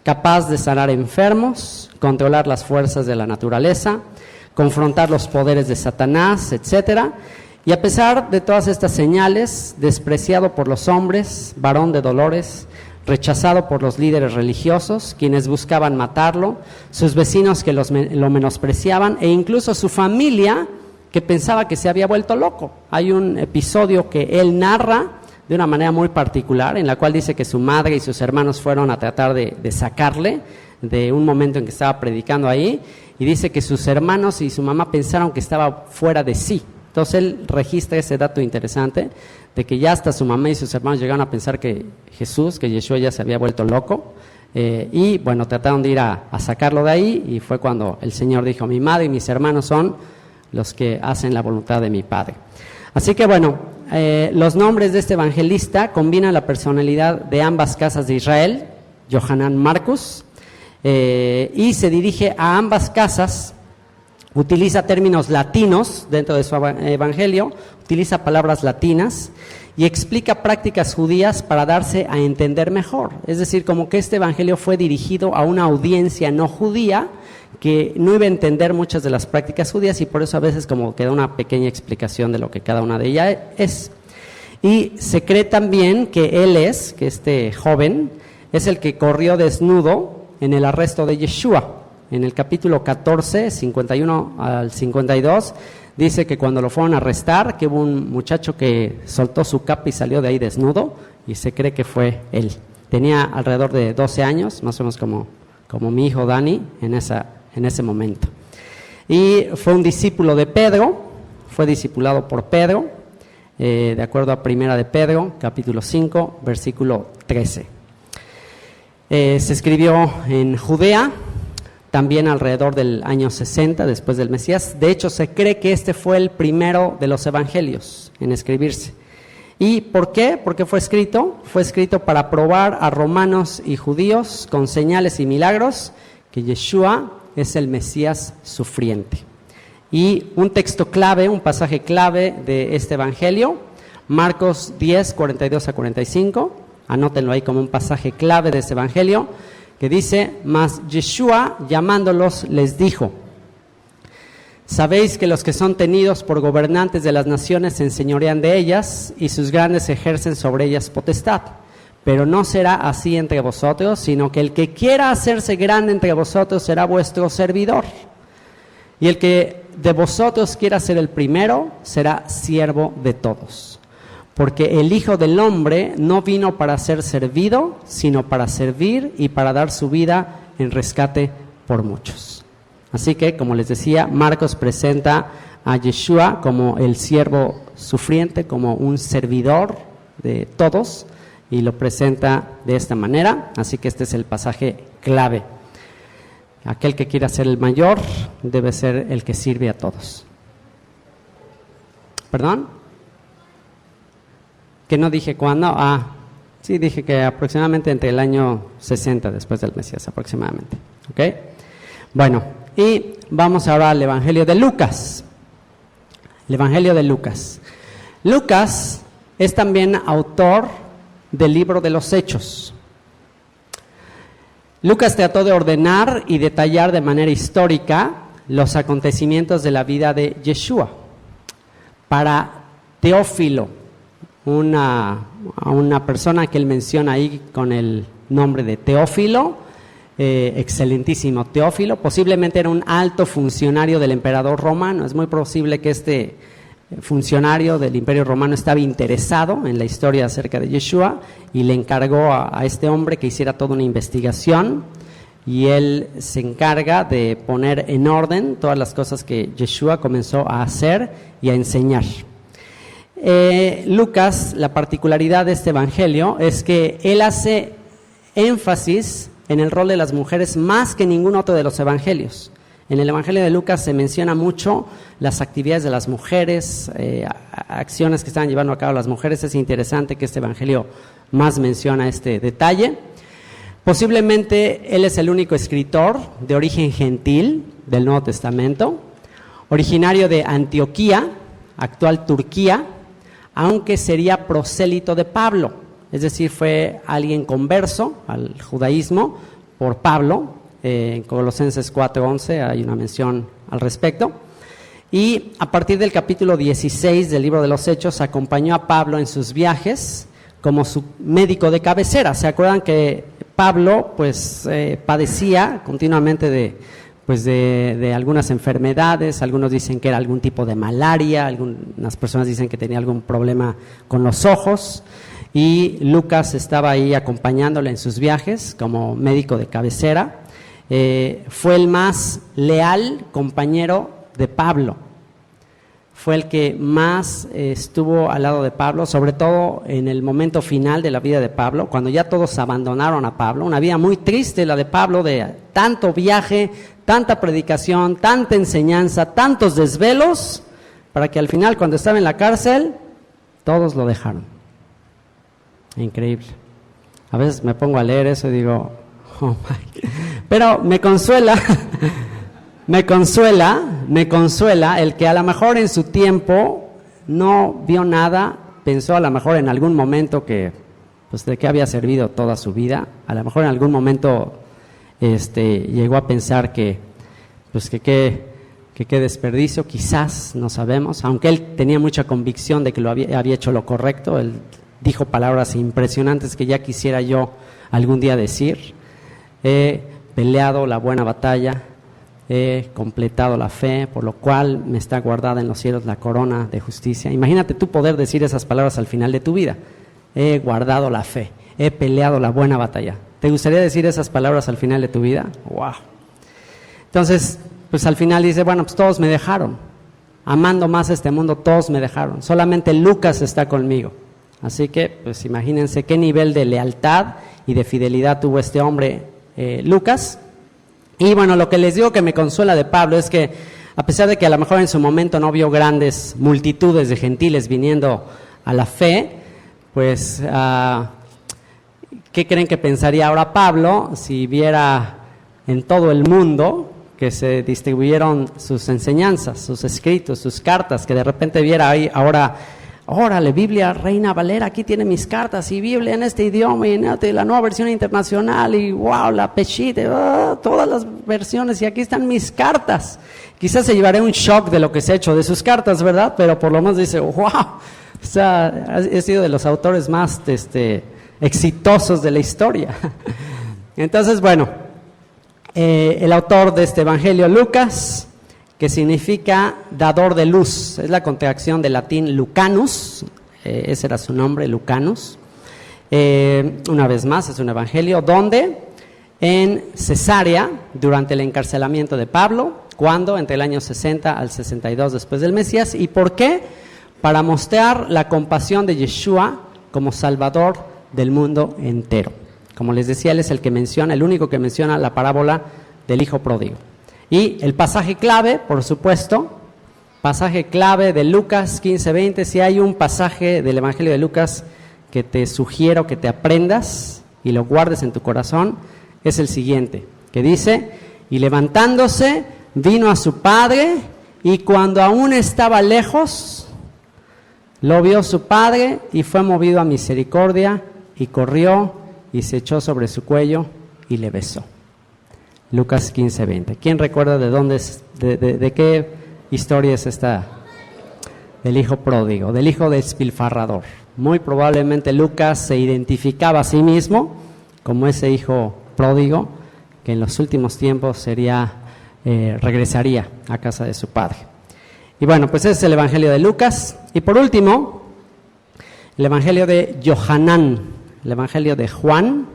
Speaker 1: capaz de sanar enfermos, controlar las fuerzas de la naturaleza, confrontar los poderes de Satanás, etc. Y a pesar de todas estas señales, despreciado por los hombres, varón de dolores, rechazado por los líderes religiosos, quienes buscaban matarlo, sus vecinos que lo menospreciaban e incluso su familia que pensaba que se había vuelto loco. Hay un episodio que él narra de una manera muy particular, en la cual dice que su madre y sus hermanos fueron a tratar de sacarle de un momento en que estaba predicando ahí, y dice que sus hermanos y su mamá pensaron que estaba fuera de sí. Entonces él registra ese dato interesante de que ya hasta su mamá y sus hermanos llegaron a pensar que Yeshua ya se había vuelto loco, y bueno, trataron de ir a sacarlo de ahí, y fue cuando el Señor dijo, mi madre y mis hermanos son los que hacen la voluntad de mi Padre. Así que bueno, los nombres de este evangelista combinan la personalidad de ambas casas de Israel, Johanán Marcus, y se dirige a ambas casas, utiliza términos latinos dentro de su evangelio, utiliza palabras latinas y explica prácticas judías para darse a entender mejor. Es decir, como que este evangelio fue dirigido a una audiencia no judía que no iba a entender muchas de las prácticas judías, y por eso a veces como que da una pequeña explicación de lo que cada una de ellas es. Y se cree también que este joven, es el que corrió desnudo en el arresto de Yeshua. En el capítulo 14, 51 al 52, dice que cuando lo fueron a arrestar, que hubo un muchacho que soltó su capa y salió de ahí desnudo, y se cree que fue él. Tenía alrededor de 12 años, más o menos como mi hijo Dani en ese momento. Y fue un discípulo de Pedro, fue discipulado por Pedro, de acuerdo a Primera de Pedro, capítulo 5, versículo 13. Se escribió en Judea, también alrededor del año 60 después del Mesías. De hecho, se cree que este fue el primero de los evangelios en escribirse. ¿Y por qué? ¿Por qué fue escrito? Fue escrito para probar a romanos y judíos con señales y milagros que Yeshua es el Mesías sufriente. Y un texto clave, un pasaje clave de este evangelio, Marcos 10, 42 a 45, anótenlo ahí como un pasaje clave de este evangelio, que dice: mas Yeshua, llamándolos, les dijo: sabéis que los que son tenidos por gobernantes de las naciones se enseñorean de ellas, y sus grandes ejercen sobre ellas potestad. Pero no será así entre vosotros, sino que el que quiera hacerse grande entre vosotros será vuestro servidor. Y el que de vosotros quiera ser el primero, será siervo de todos. Porque el Hijo del Hombre no vino para ser servido, sino para servir y para dar su vida en rescate por muchos. Así que, como les decía, Marcos presenta a Yeshua como el siervo sufriente, como un servidor de todos, y lo presenta de esta manera. Así que este es el pasaje clave. Aquel que quiera ser el mayor debe ser el que sirve a todos. ¿Perdón? ¿Que no dije cuándo? Sí, dije que aproximadamente entre el año 60 después del Mesías, aproximadamente. ¿Ok? Bueno, y vamos ahora al Evangelio de Lucas. El Evangelio de Lucas. Lucas es también autor del libro de los Hechos. Lucas trató de ordenar y detallar de manera histórica los acontecimientos de la vida de Yeshua. Para Teófilo, una persona que él menciona ahí con el nombre de Teófilo, excelentísimo Teófilo, posiblemente era un alto funcionario del emperador romano. Es muy posible que este funcionario del Imperio Romano estaba interesado en la historia acerca de Yeshua y le encargó a este hombre que hiciera toda una investigación, y él se encarga de poner en orden todas las cosas que Yeshua comenzó a hacer y a enseñar. Lucas, la particularidad de este evangelio es que él hace énfasis en el rol de las mujeres más que ningún otro de los evangelios. En el Evangelio de Lucas se menciona mucho las actividades de las mujeres, acciones que están llevando a cabo las mujeres. Es interesante que este Evangelio más menciona este detalle. Posiblemente él es el único escritor de origen gentil del Nuevo Testamento, originario de Antioquía, actual Turquía, aunque sería prosélito de Pablo, es decir, fue alguien converso al judaísmo por Pablo. En Colosenses 4:11 hay una mención al respecto. Y a partir del capítulo 16 del libro de los Hechos, acompañó a Pablo en sus viajes como su médico de cabecera. ¿Se acuerdan que Pablo padecía continuamente de algunas enfermedades? Algunos dicen que era algún tipo de malaria, algunas personas dicen que tenía algún problema con los ojos, y Lucas estaba ahí acompañándole en sus viajes como médico de cabecera. Fue el más leal compañero de Pablo, fue el que más estuvo al lado de Pablo, sobre todo en el momento final de la vida de Pablo, cuando ya todos abandonaron a Pablo. Una vida muy triste la de Pablo, de tanto viaje, tanta predicación, tanta enseñanza, tantos desvelos, para que al final, cuando estaba en la cárcel, todos lo dejaron. Increíble. A veces me pongo a leer eso y digo, oh my. Pero me consuela el que a lo mejor en su tiempo no vio nada, pensó a lo mejor en algún momento que de qué había servido toda su vida. A lo mejor en algún momento llegó a pensar que qué desperdicio, quizás, no sabemos, aunque él tenía mucha convicción de que había hecho lo correcto. Él dijo palabras impresionantes que ya quisiera yo algún día decir. He peleado la buena batalla, he completado la fe, por lo cual me está guardada en los cielos la corona de justicia. Imagínate tú poder decir esas palabras al final de tu vida. He guardado la fe, he peleado la buena batalla. ¿Te gustaría decir esas palabras al final de tu vida? ¡Wow! Entonces, al final dice, todos me dejaron. Amando más este mundo, todos me dejaron. Solamente Lucas está conmigo. Así que, imagínense qué nivel de lealtad y de fidelidad tuvo este hombre, Lucas. Y lo que les digo que me consuela de Pablo es que, a pesar de que a lo mejor en su momento no vio grandes multitudes de gentiles viniendo a la fe, ¿qué creen que pensaría ahora Pablo si viera en todo el mundo que se distribuyeron sus enseñanzas, sus escritos, sus cartas, que de repente viera ahí ahora, órale, Biblia Reina Valera, aquí tiene mis cartas, y Biblia en este idioma, y la nueva versión internacional, y wow, la Peshitta, todas las versiones, y aquí están mis cartas. Quizás se llevará un shock de lo que se ha hecho de sus cartas, ¿verdad? Pero por lo menos dice, wow, o sea, he sido de los autores más exitosos de la historia. Entonces, bueno, el autor de este evangelio, Lucas, que significa dador de luz, es la contracción del latín Lucanus, ese era su nombre, Lucanus. Una vez más, es un evangelio donde en Cesarea, durante el encarcelamiento de Pablo, cuando entre el año 60 al 62 después del Mesías. ¿Y por qué? Para mostrar la compasión de Yeshua como Salvador del mundo entero. Como les decía, él es el que menciona, el único que menciona la parábola del hijo pródigo. Y el pasaje clave, por supuesto, pasaje clave de Lucas 15:20, si hay un pasaje del Evangelio de Lucas que te sugiero que te aprendas y lo guardes en tu corazón, es el siguiente, que dice, y levantándose, vino a su padre, y cuando aún estaba lejos, lo vio su padre, y fue movido a misericordia, y corrió, y se echó sobre su cuello, y le besó. Lucas 15:20. ¿Quién recuerda de dónde es, de qué historia es esta? Del hijo pródigo, del hijo despilfarrador. Muy probablemente Lucas se identificaba a sí mismo como ese hijo pródigo que en los últimos tiempos regresaría a casa de su padre. Y bueno, pues ese es el evangelio de Lucas. Y por último, el evangelio de Yohanan, el evangelio de Juan,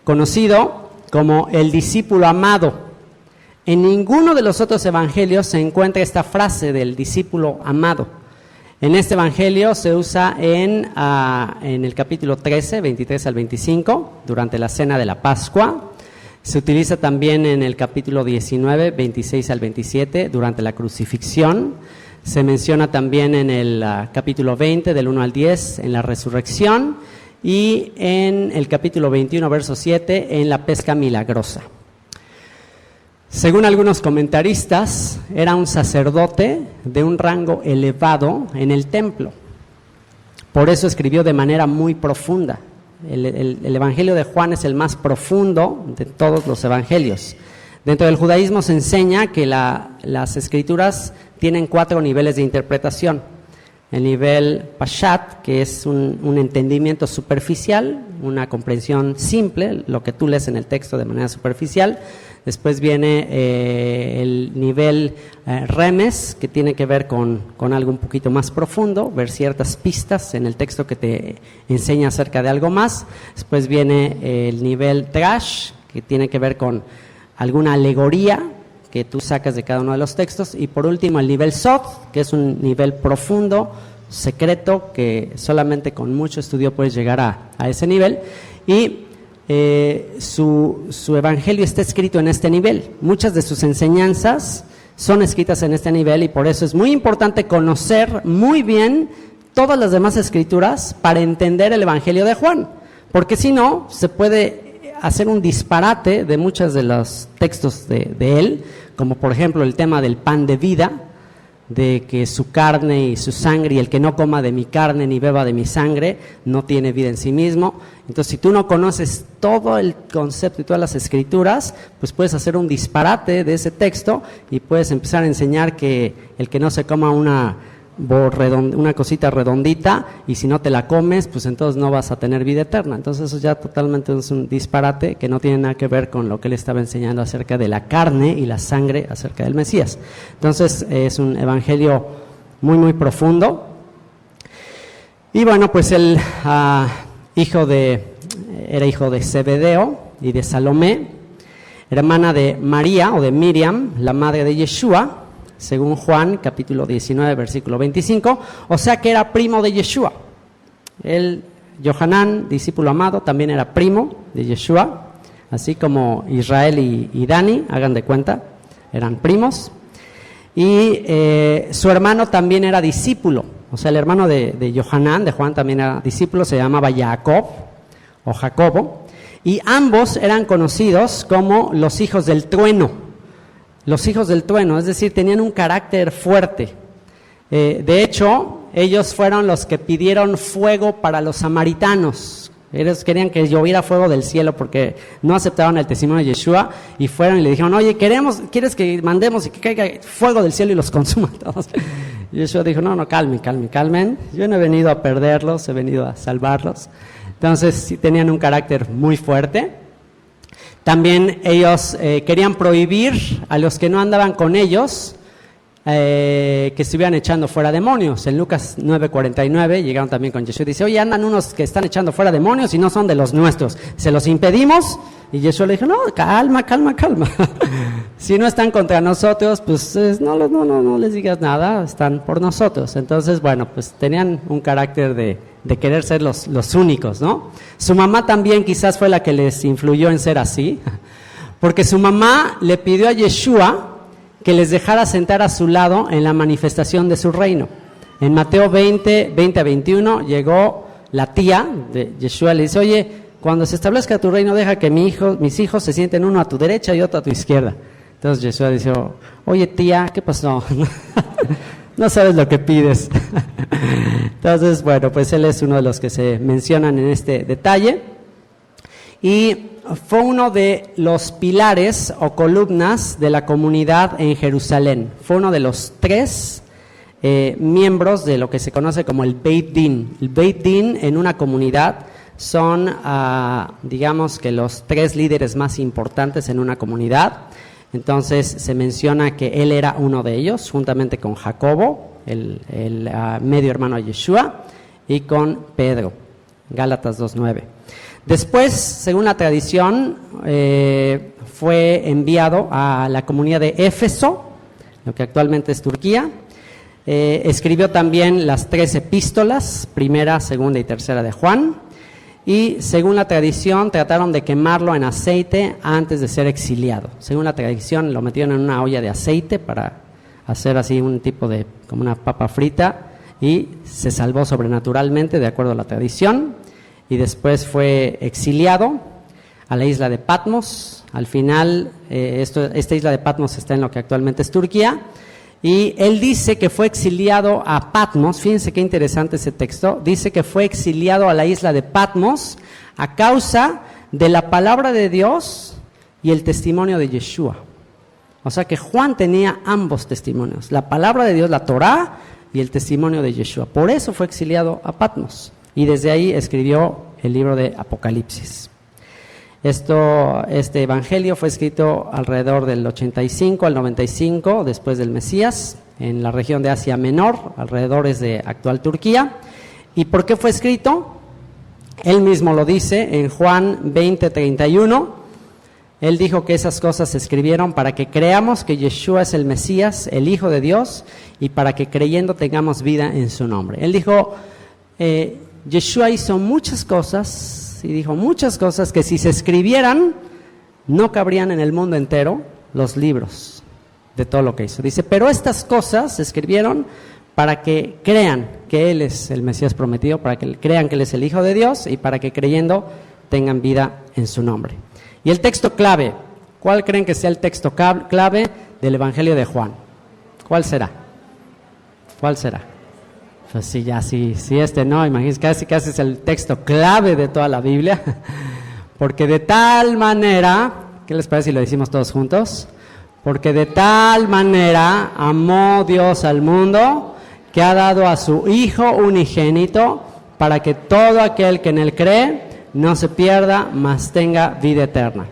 Speaker 1: conocido como el discípulo amado. En ninguno de los otros evangelios se encuentra esta frase del discípulo amado. En este evangelio se usa en el capítulo 13, 23 al 25, durante la cena de la Pascua. Se utiliza también en el capítulo 19, 26 al 27, durante la crucifixión. Se menciona también en el capítulo 20, del 1 al 10, en la resurrección. Y en el capítulo 21, verso 7, en la pesca milagrosa. Según algunos comentaristas, era un sacerdote de un rango elevado en el templo. Por eso escribió de manera muy profunda. El evangelio de Juan es el más profundo de todos los evangelios. Dentro del judaísmo se enseña que las escrituras tienen 4 niveles de interpretación. El nivel Pashat, que es un entendimiento superficial, una comprensión simple, lo que tú lees en el texto de manera superficial. Después viene el nivel Remes, que tiene que ver con algo un poquito más profundo, ver ciertas pistas en el texto que te enseña acerca de algo más. Después viene el nivel Drash, que tiene que ver con alguna alegoría que tú sacas de cada uno de los textos. Y por último el nivel Sod, que es un nivel profundo, secreto, que solamente con mucho estudio puedes llegar a ese nivel. Y su evangelio está escrito en este nivel. Muchas de sus enseñanzas son escritas en este nivel, y por eso es muy importante conocer muy bien todas las demás escrituras para entender el evangelio de Juan, porque si no, se puede hacer un disparate de muchos de los textos de él, como por ejemplo el tema del pan de vida, de que su carne y su sangre, y el que no coma de mi carne ni beba de mi sangre, no tiene vida en sí mismo. Entonces, si tú no conoces todo el concepto y todas las escrituras, pues puedes hacer un disparate de ese texto y puedes empezar a enseñar que el que no se coma una cosita redondita, y si no te la comes, pues entonces no vas a tener vida eterna. Entonces eso ya totalmente es un disparate que no tiene nada que ver con lo que él estaba enseñando acerca de la carne y la sangre acerca del Mesías. Entonces es un evangelio muy muy profundo. Y bueno, pues él era hijo de Zebedeo y de Salomé, hermana de María o de Miriam, la madre de Yeshua, según Juan, capítulo 19, versículo 25, o sea que era primo de Yeshua. Yohanan, discípulo amado, también era primo de Yeshua, así como Israel y Dani, hagan de cuenta, eran primos. Y su hermano también era discípulo, o sea, el hermano de Yohanan, de Juan, también era discípulo, se llamaba Jacob o Jacobo, y ambos eran conocidos como los hijos del trueno. los hijos del trueno, es decir, tenían un carácter fuerte. De hecho, ellos fueron los que pidieron fuego para los samaritanos. Ellos querían que lloviera fuego del cielo porque no aceptaron el testimonio de Yeshua y fueron y le dijeron, oye, ¿quieres que mandemos y que caiga fuego del cielo y los consuma todos? Y Yeshua dijo, no, calmen. Yo no he venido a perderlos, he venido a salvarlos. Entonces, sí tenían un carácter muy fuerte. También ellos querían prohibir a los que no andaban con ellos que estuvieran echando fuera demonios. En Lucas 9:49 llegaron también con Yeshua y dice, oye, andan unos que están echando fuera demonios y no son de los nuestros, ¿se los impedimos? Y Yeshua le dijo, no, calma. Si no están contra nosotros, pues no les digas nada, están por nosotros. Entonces, bueno, pues tenían un carácter de querer ser los únicos, ¿no? Su mamá también quizás fue la que les influyó en ser así, porque su mamá le pidió a Yeshua que les dejara sentar a su lado en la manifestación de su reino. En Mateo 20-21 llegó la tía de Yeshua, le dice, oye, cuando se establezca tu reino, deja que mis hijos se sienten uno a tu derecha y otro a tu izquierda. Entonces Yeshua dice, oye tía, ¿qué pasó? No sabes lo que pides. Entonces, bueno, pues él es uno de los que se mencionan en este detalle. Y fue uno de los pilares o columnas de la comunidad en Jerusalén. Fue uno de los 3 miembros de lo que se conoce como el Beit Din. El Beit Din en una comunidad son, digamos que los 3 líderes más importantes en una comunidad. Entonces se menciona que él era uno de ellos, juntamente con Jacobo, el medio hermano de Yeshua, y con Pedro, Gálatas 2:9. Después, según la tradición, fue enviado a la comunidad de Éfeso, lo que actualmente es Turquía. Escribió también las 3 epístolas, primera, segunda y tercera de Juan. Y según la tradición, trataron de quemarlo en aceite antes de ser exiliado. Según la tradición, lo metieron en una olla de aceite para hacer así un tipo de, como una papa frita, y se salvó sobrenaturalmente, de acuerdo a la tradición. Y después fue exiliado a la isla de Patmos. Al final, esta isla de Patmos está en lo que actualmente es Turquía. Y él dice que fue exiliado a Patmos, fíjense qué interesante ese texto, dice que fue exiliado a la isla de Patmos a causa de la palabra de Dios y el testimonio de Yeshua. O sea que Juan tenía ambos testimonios, la palabra de Dios, la Torá, y el testimonio de Yeshua. Por eso fue exiliado a Patmos y desde ahí escribió el libro de Apocalipsis. Este evangelio fue escrito alrededor del 85 al 95 después del Mesías, en la región de Asia Menor, alrededores de actual Turquía. ¿Y por qué fue escrito? Él mismo lo dice en Juan 20:31. Él dijo que esas cosas se escribieron para que creamos que Yeshua es el Mesías, el Hijo de Dios, y para que creyendo tengamos vida en su nombre. Él dijo, Yeshua hizo muchas cosas, y dijo muchas cosas que si se escribieran, no cabrían en el mundo entero los libros de todo lo que hizo. Dice, pero estas cosas se escribieron para que crean que Él es el Mesías prometido, para que crean que Él es el Hijo de Dios y para que creyendo tengan vida en su nombre. Y el texto clave, ¿cuál creen que sea el texto clave del Evangelio de Juan? ¿Cuál será? ¿Cuál será? Pues sí, ya sí, no, imagínense, casi es el texto clave de toda la Biblia, porque de tal manera, ¿qué les parece si lo decimos todos juntos? Porque de tal manera amó Dios al mundo, que ha dado a su Hijo unigénito, para que todo aquel que en Él cree no se pierda, mas tenga vida eterna.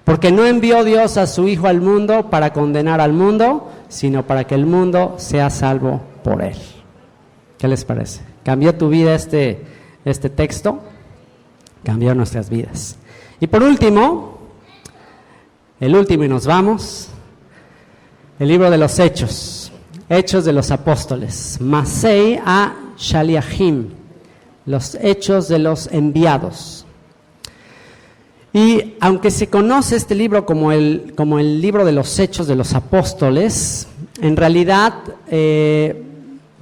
Speaker 1: Porque no envió Dios a su Hijo al mundo para condenar al mundo, sino para que el mundo sea salvo por Él. ¿Qué les parece? ¿Cambió tu vida este texto? Cambió nuestras vidas. Y por último, el último y nos vamos, el libro de los Hechos, Hechos de los Apóstoles, Masei a Shaliachim, los Hechos de los Enviados. Y aunque se conoce este libro como el libro de los Hechos de los Apóstoles, en realidad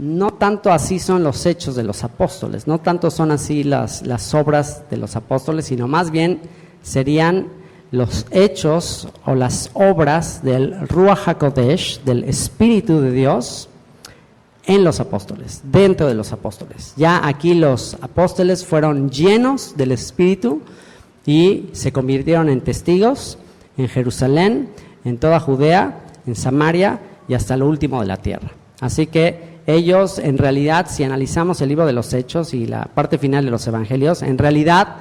Speaker 1: no tanto así son los hechos de los apóstoles, no tanto son así las obras de los apóstoles, sino más bien serían los hechos o las obras del Ruach HaKodesh, del Espíritu de Dios, en los apóstoles, dentro de los apóstoles. Ya aquí los apóstoles fueron llenos del Espíritu y se convirtieron en testigos en Jerusalén, en toda Judea, en Samaria y hasta lo último de la tierra. Así que ellos, en realidad, si analizamos el libro de los Hechos y la parte final de los Evangelios, en realidad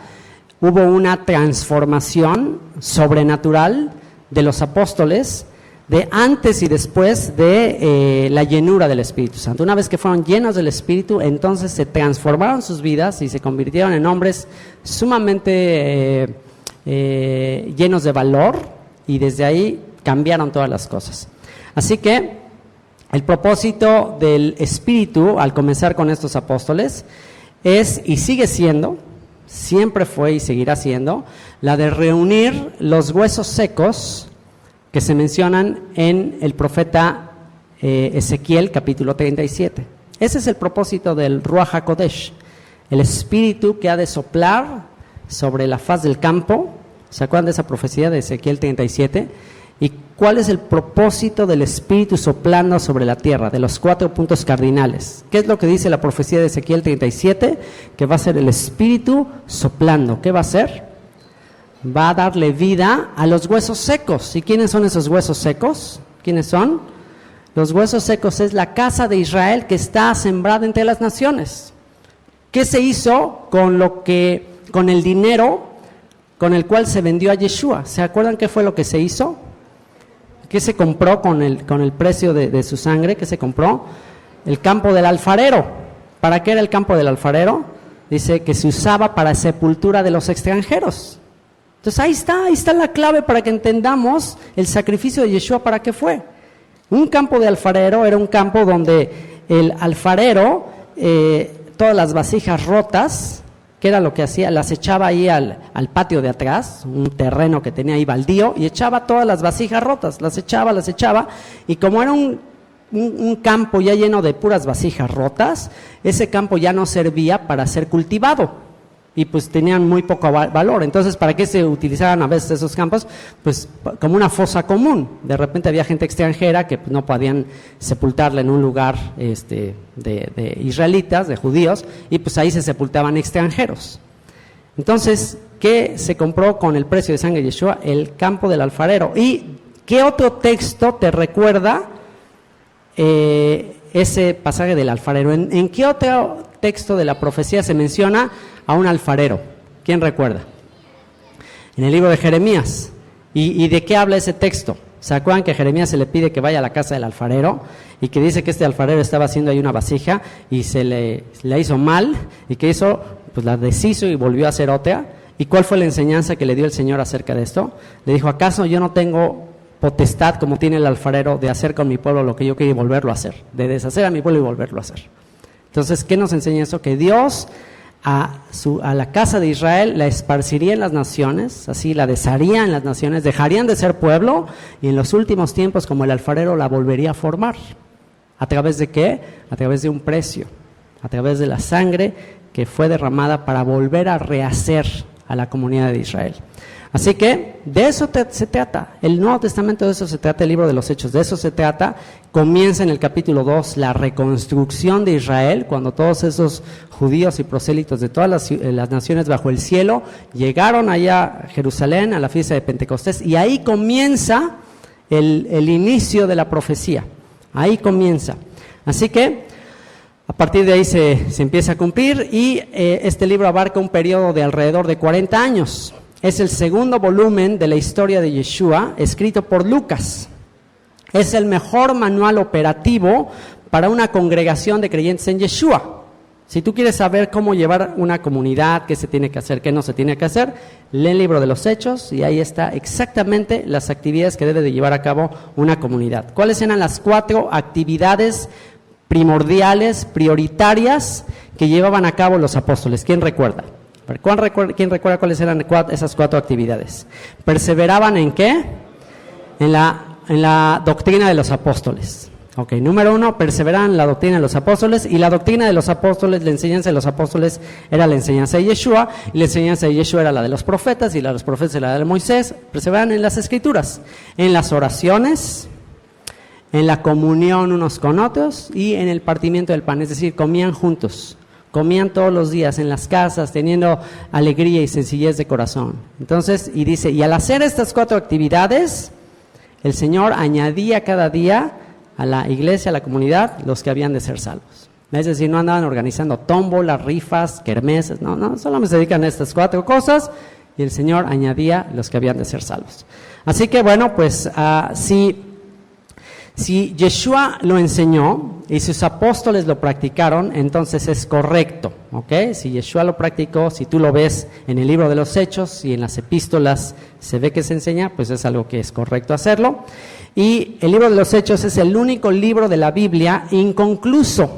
Speaker 1: hubo una transformación sobrenatural de los apóstoles de antes y después de la llenura del Espíritu Santo. Una vez que fueron llenos del Espíritu, entonces se transformaron sus vidas y se convirtieron en hombres sumamente llenos de valor, y desde ahí cambiaron todas las cosas. Así que el propósito del Espíritu al comenzar con estos apóstoles es, y sigue siendo, siempre fue y seguirá siendo, la de reunir los huesos secos que se mencionan en el profeta Ezequiel capítulo 37. Ese es el propósito del Ruach HaKodesh, el Espíritu que ha de soplar sobre la faz del campo. ¿Se acuerdan de esa profecía de Ezequiel 37? ¿Y cuál es el propósito del Espíritu soplando sobre la tierra? De los 4 puntos cardinales. ¿Qué es lo que dice la profecía de Ezequiel 37? Que va a ser el Espíritu soplando. ¿Qué va a hacer? Va a darle vida a los huesos secos. ¿Y quiénes son esos huesos secos? ¿Quiénes son? Los huesos secos es la casa de Israel que está sembrada entre las naciones. ¿Qué se hizo con el dinero con el cual se vendió a Yeshua? ¿Se acuerdan qué fue lo que se hizo? ¿Qué se compró con el precio de su sangre? ¿Qué se compró? El campo del alfarero. ¿Para qué era el campo del alfarero? Dice que se usaba para sepultura de los extranjeros. Entonces ahí está la clave para que entendamos el sacrificio de Yeshua. ¿Para qué fue? Un campo de alfarero era un campo donde el alfarero, todas las vasijas rotas, ¿qué era lo que hacía? Las echaba ahí al patio de atrás, un terreno que tenía ahí baldío, y echaba todas las vasijas rotas, las echaba, y como era un campo ya lleno de puras vasijas rotas, ese campo ya no servía para ser cultivado, y pues tenían muy poco valor. Entonces, ¿para qué se utilizaban a veces esos campos? Pues como una fosa común. De repente había gente extranjera que no podían sepultarla en un lugar de israelitas, de judíos, y pues ahí se sepultaban extranjeros. Entonces, ¿qué se compró con el precio de sangre de Yeshua? El campo del alfarero. ¿Y qué otro texto te recuerda ese pasaje del alfarero? ¿En qué otro texto de la profecía se menciona a un alfarero? ¿Quién recuerda? En el libro de Jeremías. ¿Y de qué habla ese texto? ¿Se acuerdan que a Jeremías se le pide que vaya a la casa del alfarero y que dice que este alfarero estaba haciendo ahí una vasija y se le hizo mal, y que hizo? Pues la deshizo y volvió a hacer otra. ¿Y cuál fue la enseñanza que le dio el Señor acerca de esto? Le dijo: ¿acaso yo no tengo potestad como tiene el alfarero de hacer con mi pueblo lo que yo quiero y volverlo a hacer? De deshacer a mi pueblo y volverlo a hacer. Entonces, ¿qué nos enseña eso? Que Dios a la casa de Israel la esparciría en las naciones, así la desharía en las naciones, dejarían de ser pueblo, y en los últimos tiempos, como el alfarero, la volvería a formar. ¿A través de qué? A través de un precio, a través de la sangre que fue derramada para volver a rehacer a la comunidad de Israel. Así que de eso se trata. El Nuevo Testamento, de eso se trata. El libro de los Hechos, de eso se trata. Comienza en el capítulo 2 la reconstrucción de Israel, cuando todos esos judíos y prosélitos de todas las naciones bajo el cielo llegaron allá a Jerusalén a la fiesta de Pentecostés, y ahí comienza el inicio de la profecía. Ahí comienza. Así que a partir de ahí se empieza a cumplir, y este libro abarca un periodo de alrededor de 40 años. Es el segundo volumen de la historia de Yeshua, escrito por Lucas. Es el mejor manual operativo para una congregación de creyentes en Yeshua. Si tú quieres saber cómo llevar una comunidad, qué se tiene que hacer, qué no se tiene que hacer, lee el libro de los Hechos, y ahí está exactamente las actividades que debe de llevar a cabo una comunidad. ¿Cuáles eran las 4 actividades primordiales, prioritarias, que llevaban a cabo los apóstoles? ¿Quién recuerda? ¿Quién recuerda cuáles eran esas 4 actividades? ¿Perseveraban en qué? En la doctrina de los apóstoles. Ok, número 1, perseveraban en la doctrina de los apóstoles, y la doctrina de los apóstoles, la enseñanza de los apóstoles era la enseñanza de Yeshua, y la enseñanza de Yeshua era la de los profetas, y la de los profetas era la de Moisés. Perseveraban en las escrituras, en las oraciones, en la comunión unos con otros, y en el partimiento del pan, es decir, comían juntos, comían todos los días en las casas, teniendo alegría y sencillez de corazón. Entonces, y dice, y al hacer estas 4 actividades, el Señor añadía cada día a la iglesia, a la comunidad, los que habían de ser salvos. Es decir, no andaban organizando tómbolas, rifas, kermeses, no, solamente se dedican a estas 4 cosas, y el Señor añadía los que habían de ser salvos. Así que bueno, pues si Yeshua lo enseñó y sus apóstoles lo practicaron, entonces es correcto, ¿ok? Si Yeshua lo practicó, si tú lo ves en el libro de los Hechos y en las epístolas se ve que se enseña, pues es algo que es correcto hacerlo. Y el libro de los Hechos es el único libro de la Biblia inconcluso.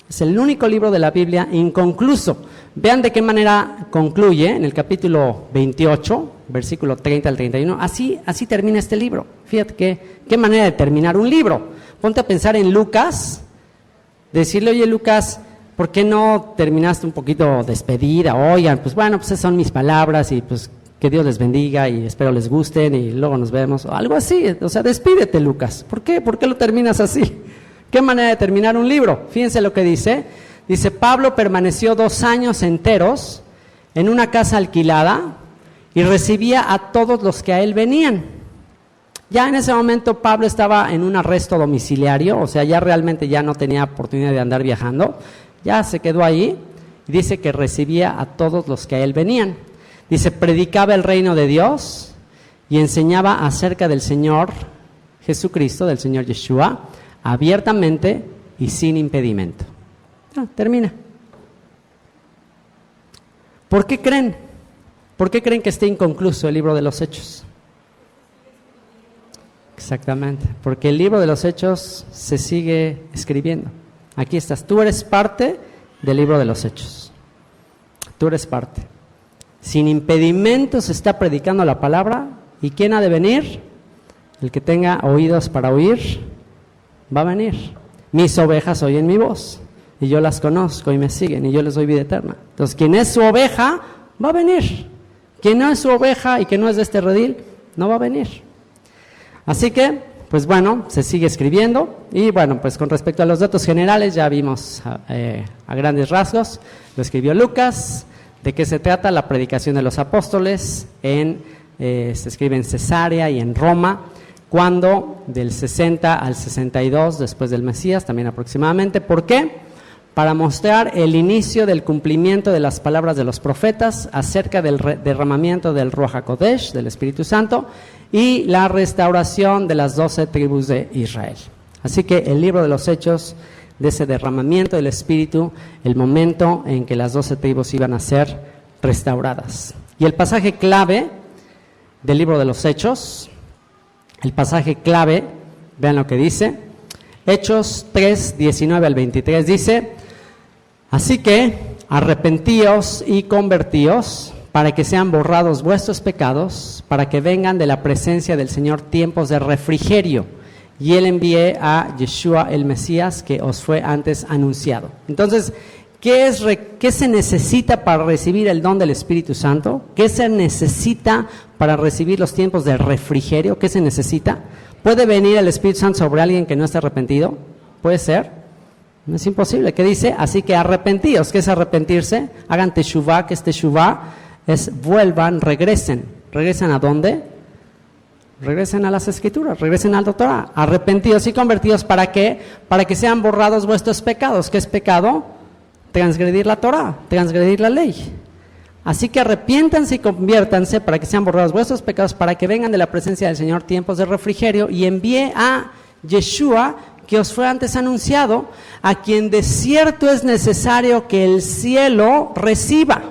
Speaker 1: Es el único libro de la Biblia inconcluso. Vean de qué manera concluye en el capítulo 28, versículo 30 al 31. Así termina este libro. Fíjate qué manera de terminar un libro. Ponte a pensar en Lucas, decirle, oye Lucas, ¿por qué no terminaste un poquito despedida? Oigan, pues bueno, pues esas son mis palabras y pues que Dios les bendiga y espero les gusten y luego nos vemos. O algo así, o sea, despídete Lucas. ¿Por qué? ¿Por qué lo terminas así? ¿Qué manera de terminar un libro? Fíjense lo que dice. Dice, Pablo permaneció 2 años enteros en una casa alquilada y recibía a todos los que a él venían. Ya en ese momento Pablo estaba en un arresto domiciliario, o sea, ya realmente ya no tenía oportunidad de andar viajando, ya se quedó ahí y dice que recibía a todos los que a él venían. Dice, predicaba el reino de Dios y enseñaba acerca del Señor Jesucristo, del Señor Yeshua, abiertamente y sin impedimento. Termina. ¿Por qué creen? ¿Por qué creen que esté inconcluso el libro de los Hechos? Exactamente, porque el libro de los Hechos se sigue escribiendo. Aquí estás, tú eres parte del libro de los Hechos. Tú eres parte. Sin impedimento se está predicando la palabra. ¿Y quién ha de venir? El que tenga oídos para oír, va a venir. Mis ovejas oyen mi voz, y yo las conozco y me siguen, y yo les doy vida eterna. Entonces, quien es su oveja, va a venir. Quien no es su oveja y que no es de este redil, no va a venir. Así que, pues bueno, se sigue escribiendo. Y bueno, pues con respecto a los datos generales, ya vimos a grandes rasgos. Lo escribió Lucas. ¿De qué se trata? La predicación de los apóstoles. Se escribe en Cesarea y en Roma. Cuando del 60 al 62 después del Mesías, también aproximadamente. ¿Por qué? Para mostrar el inicio del cumplimiento de las palabras de los profetas acerca del derramamiento del Ruach HaKodesh, del Espíritu Santo, y la restauración de las 12 tribus de Israel. Así que el libro de los Hechos, de ese derramamiento del Espíritu, el momento en que las 12 tribus iban a ser restauradas. Y el pasaje clave del libro de los Hechos, el pasaje clave, vean lo que dice, Hechos 3, 19 al 23, dice, así que arrepentíos y convertíos para que sean borrados vuestros pecados, para que vengan de la presencia del Señor tiempos de refrigerio, y Él envíe a Yeshua el Mesías que os fue antes anunciado. Entonces, ¿qué se necesita para recibir el don del Espíritu Santo? ¿Qué se necesita para recibir los tiempos de refrigerio? ¿Qué se necesita? ¿Puede venir el Espíritu Santo sobre alguien que no esté arrepentido? ¿Puede ser? No es imposible. ¿Qué dice? Así que arrepentíos. ¿Qué es arrepentirse? Hagan teshuvá, que es teshuvá, es vuelvan, regresen. ¿Regresen a dónde? Regresen a las Escrituras, regresen al Torah. Arrepentidos y convertidos, ¿para qué? Para que sean borrados vuestros pecados. ¿Qué es pecado? Transgredir la Torah, transgredir la ley. Así que arrepiéntanse y conviértanse para que sean borrados vuestros pecados, para que vengan de la presencia del Señor tiempos de refrigerio, y envíe a Yeshua, que os fue antes anunciado, a quien de cierto es necesario que el cielo reciba.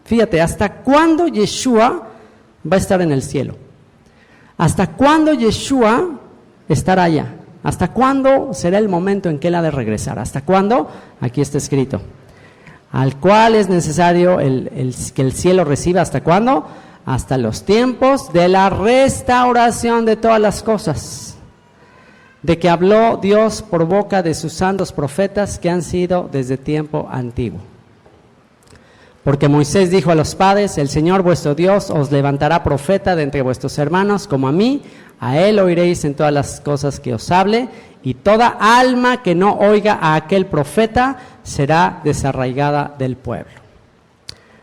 Speaker 1: Fíjate, ¿hasta cuándo Yeshua va a estar en el cielo? ¿Hasta cuándo Yeshua estará allá? ¿Hasta cuándo será el momento en que Él ha de regresar? ¿Hasta cuándo? Aquí está escrito. Al cual es necesario que el cielo reciba. ¿Hasta cuándo? Hasta los tiempos de la restauración de todas las cosas. de que habló Dios por boca de sus santos profetas que han sido desde tiempo antiguo. Porque Moisés dijo a los padres: el Señor vuestro Dios os levantará profeta de entre vuestros hermanos como a mí, a él oiréis en todas las cosas que os hable, y toda alma que no oiga a aquel profeta será desarraigada del pueblo.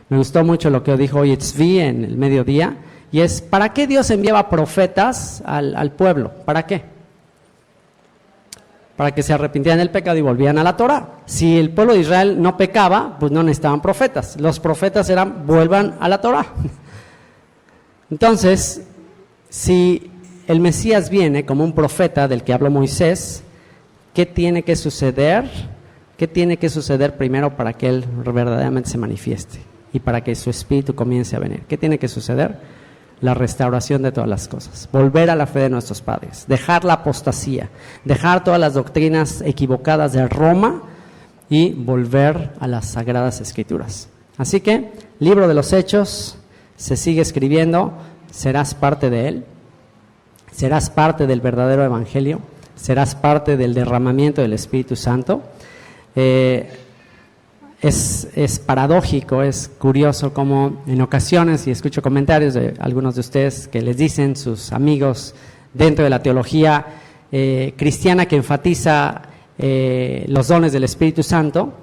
Speaker 1: Me gustó mucho lo que dijo hoy Tzvi en el mediodía, y es: ¿para qué Dios enviaba profetas al pueblo? ¿Para qué? Para que se arrepintieran del pecado y volvieran a la Torah. Si el pueblo de Israel no pecaba, pues no necesitaban profetas. Los profetas eran: vuelvan a la Torah. Entonces, si el Mesías viene como un profeta del que habló Moisés, ¿qué tiene que suceder? ¿Qué tiene que suceder primero para que Él verdaderamente se manifieste y para que su espíritu comience a venir? ¿Qué tiene que suceder? La restauración de todas las cosas, volver a la fe de nuestros padres, dejar la apostasía, dejar todas las doctrinas equivocadas de Roma y volver a las Sagradas Escrituras. Así que, libro de los Hechos se sigue escribiendo, serás parte de él, serás parte del verdadero evangelio, serás parte del derramamiento del Espíritu Santo. Es paradójico, es curioso como en ocasiones, y escucho comentarios de algunos de ustedes que les dicen sus amigos dentro de la teología cristiana que enfatiza los dones del Espíritu Santo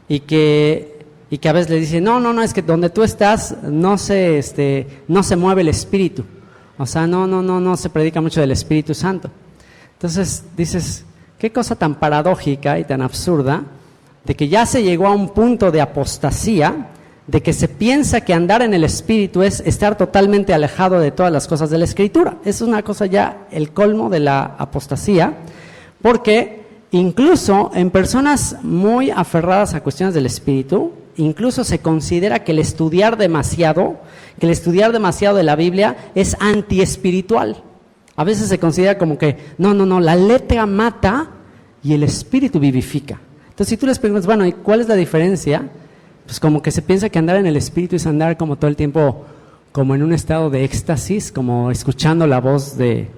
Speaker 1: y que a veces le dicen, no, es que donde tú estás no se mueve el Espíritu, o sea, no se predica mucho del Espíritu Santo. Entonces dices, qué cosa tan paradójica y tan absurda, de que ya se llegó a un punto de apostasía, de que se piensa que andar en el Espíritu es estar totalmente alejado de todas las cosas de la Escritura. Es una cosa ya el colmo de la apostasía, porque incluso en personas muy aferradas a cuestiones del Espíritu, incluso se considera que el estudiar demasiado de la Biblia es antiespiritual. A veces se considera como que, no, la letra mata y el Espíritu vivifica. Entonces, si tú les preguntas, bueno, ¿y cuál es la diferencia? Pues como que se piensa que andar en el Espíritu es andar como todo el tiempo, como en un estado de éxtasis, como escuchando la voz de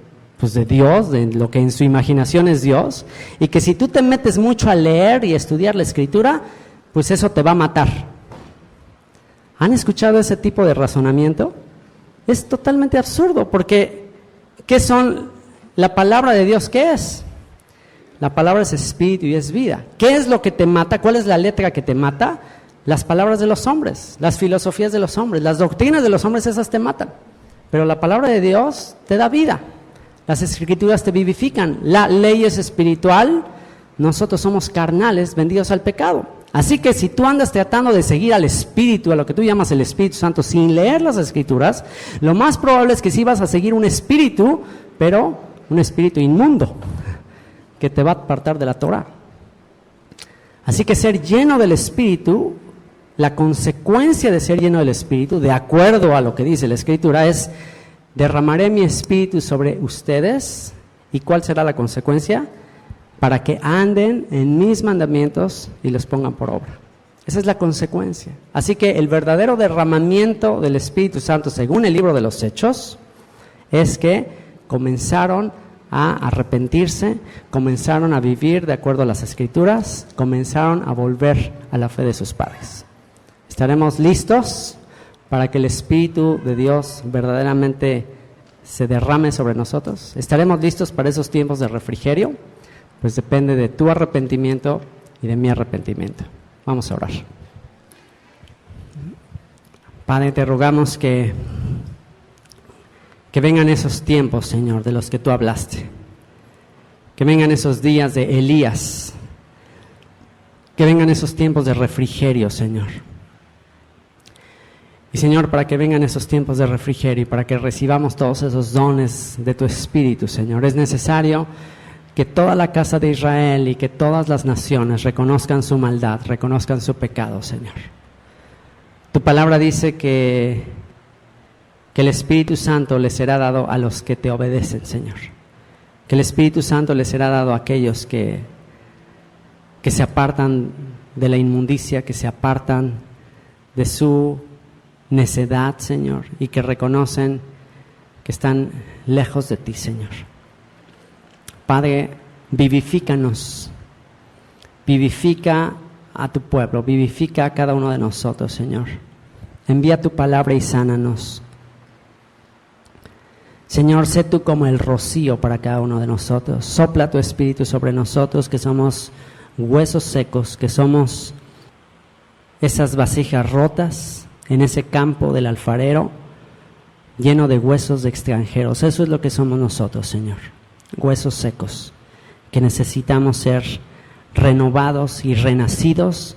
Speaker 1: Dios, de lo que en su imaginación es Dios, y que si tú te metes mucho a leer y a estudiar la Escritura, pues eso te va a matar. ¿Han escuchado ese tipo de razonamiento? Es totalmente absurdo, porque ¿qué son la palabra de Dios? ¿Qué es? La palabra es espíritu y es vida. ¿Qué es lo que te mata? ¿Cuál es la letra que te mata? Las palabras de los hombres, las filosofías de los hombres, las doctrinas de los hombres, esas te matan. Pero la palabra de Dios te da vida. Las Escrituras te vivifican. La ley es espiritual. Nosotros somos carnales, vendidos al pecado. Así que si tú andas tratando de seguir al Espíritu, a lo que tú llamas el Espíritu Santo, sin leer las Escrituras, lo más probable es que sí vas a seguir un espíritu, pero un espíritu inmundo, que te va a apartar de la Torah. Así que ser lleno del Espíritu, la consecuencia de ser lleno del Espíritu, de acuerdo a lo que dice la Escritura, es: derramaré mi Espíritu sobre ustedes. ¿Y cuál será la consecuencia? Para que anden en mis mandamientos y los pongan por obra. Esa es la consecuencia. Así que el verdadero derramamiento del Espíritu Santo, según el libro de los Hechos, es que comenzaron a arrepentirse, comenzaron a vivir de acuerdo a las Escrituras, comenzaron a volver a la fe de sus padres. ¿Estaremos listos para que el Espíritu de Dios verdaderamente se derrame sobre nosotros? ¿Estaremos listos para esos tiempos de refrigerio? Pues depende de tu arrepentimiento y de mi arrepentimiento. Vamos a orar. Padre, te rogamos que vengan esos tiempos, Señor, de los que tú hablaste. Que vengan esos días de Elías. Que vengan esos tiempos de refrigerio, Señor. Y, Señor, para que vengan esos tiempos de refrigerio y para que recibamos todos esos dones de tu Espíritu, Señor, es necesario que toda la casa de Israel y que todas las naciones reconozcan su maldad, reconozcan su pecado, Señor. Tu palabra dice que el Espíritu Santo les será dado a los que te obedecen, Señor. Que el Espíritu Santo les será dado a aquellos que se apartan de la inmundicia, que se apartan de su necedad, Señor, y que reconocen que están lejos de ti, Señor. Padre, vivifícanos, vivifica a tu pueblo, vivifica a cada uno de nosotros, Señor. Envía tu palabra y sánanos. Señor, sé tú como el rocío para cada uno de nosotros. Sopla tu espíritu sobre nosotros, que somos huesos secos, que somos esas vasijas rotas en ese campo del alfarero, lleno de huesos de extranjeros. Eso es lo que somos nosotros, Señor. Huesos secos, que necesitamos ser renovados y renacidos,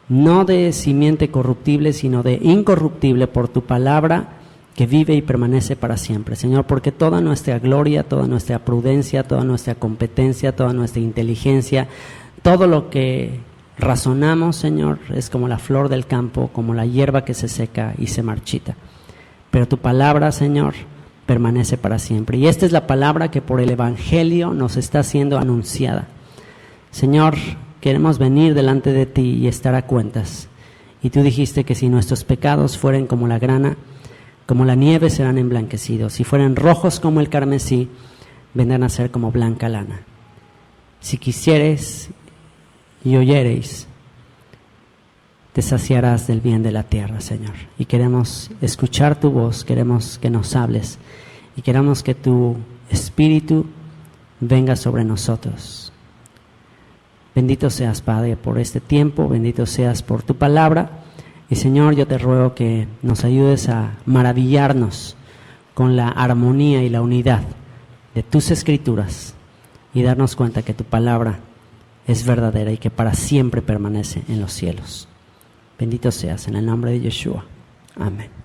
Speaker 1: no de simiente corruptible, sino de incorruptible por tu palabra, que vive y permanece para siempre, Señor, porque toda nuestra gloria, toda nuestra prudencia, toda nuestra competencia, toda nuestra inteligencia, todo lo que razonamos, Señor, es como la flor del campo, como la hierba que se seca y se marchita. Pero tu palabra, Señor, permanece para siempre. Y esta es la palabra que por el Evangelio nos está siendo anunciada. Señor, queremos venir delante de ti y estar a cuentas. Y tú dijiste que si nuestros pecados fueren como la grana, como la nieve serán emblanquecidos. Si fueran rojos como el carmesí, vendrán a ser como blanca lana. Si quisieres y oyereis, te saciarás del bien de la tierra, Señor. Y queremos escuchar tu voz, queremos que nos hables y queremos que tu Espíritu venga sobre nosotros. Bendito seas, Padre, por este tiempo, bendito seas por tu palabra. Y Señor, yo te ruego que nos ayudes a maravillarnos con la armonía y la unidad de tus escrituras y darnos cuenta que tu palabra es verdadera y que para siempre permanece en los cielos. Bendito seas, en el nombre de Yeshua. Amén.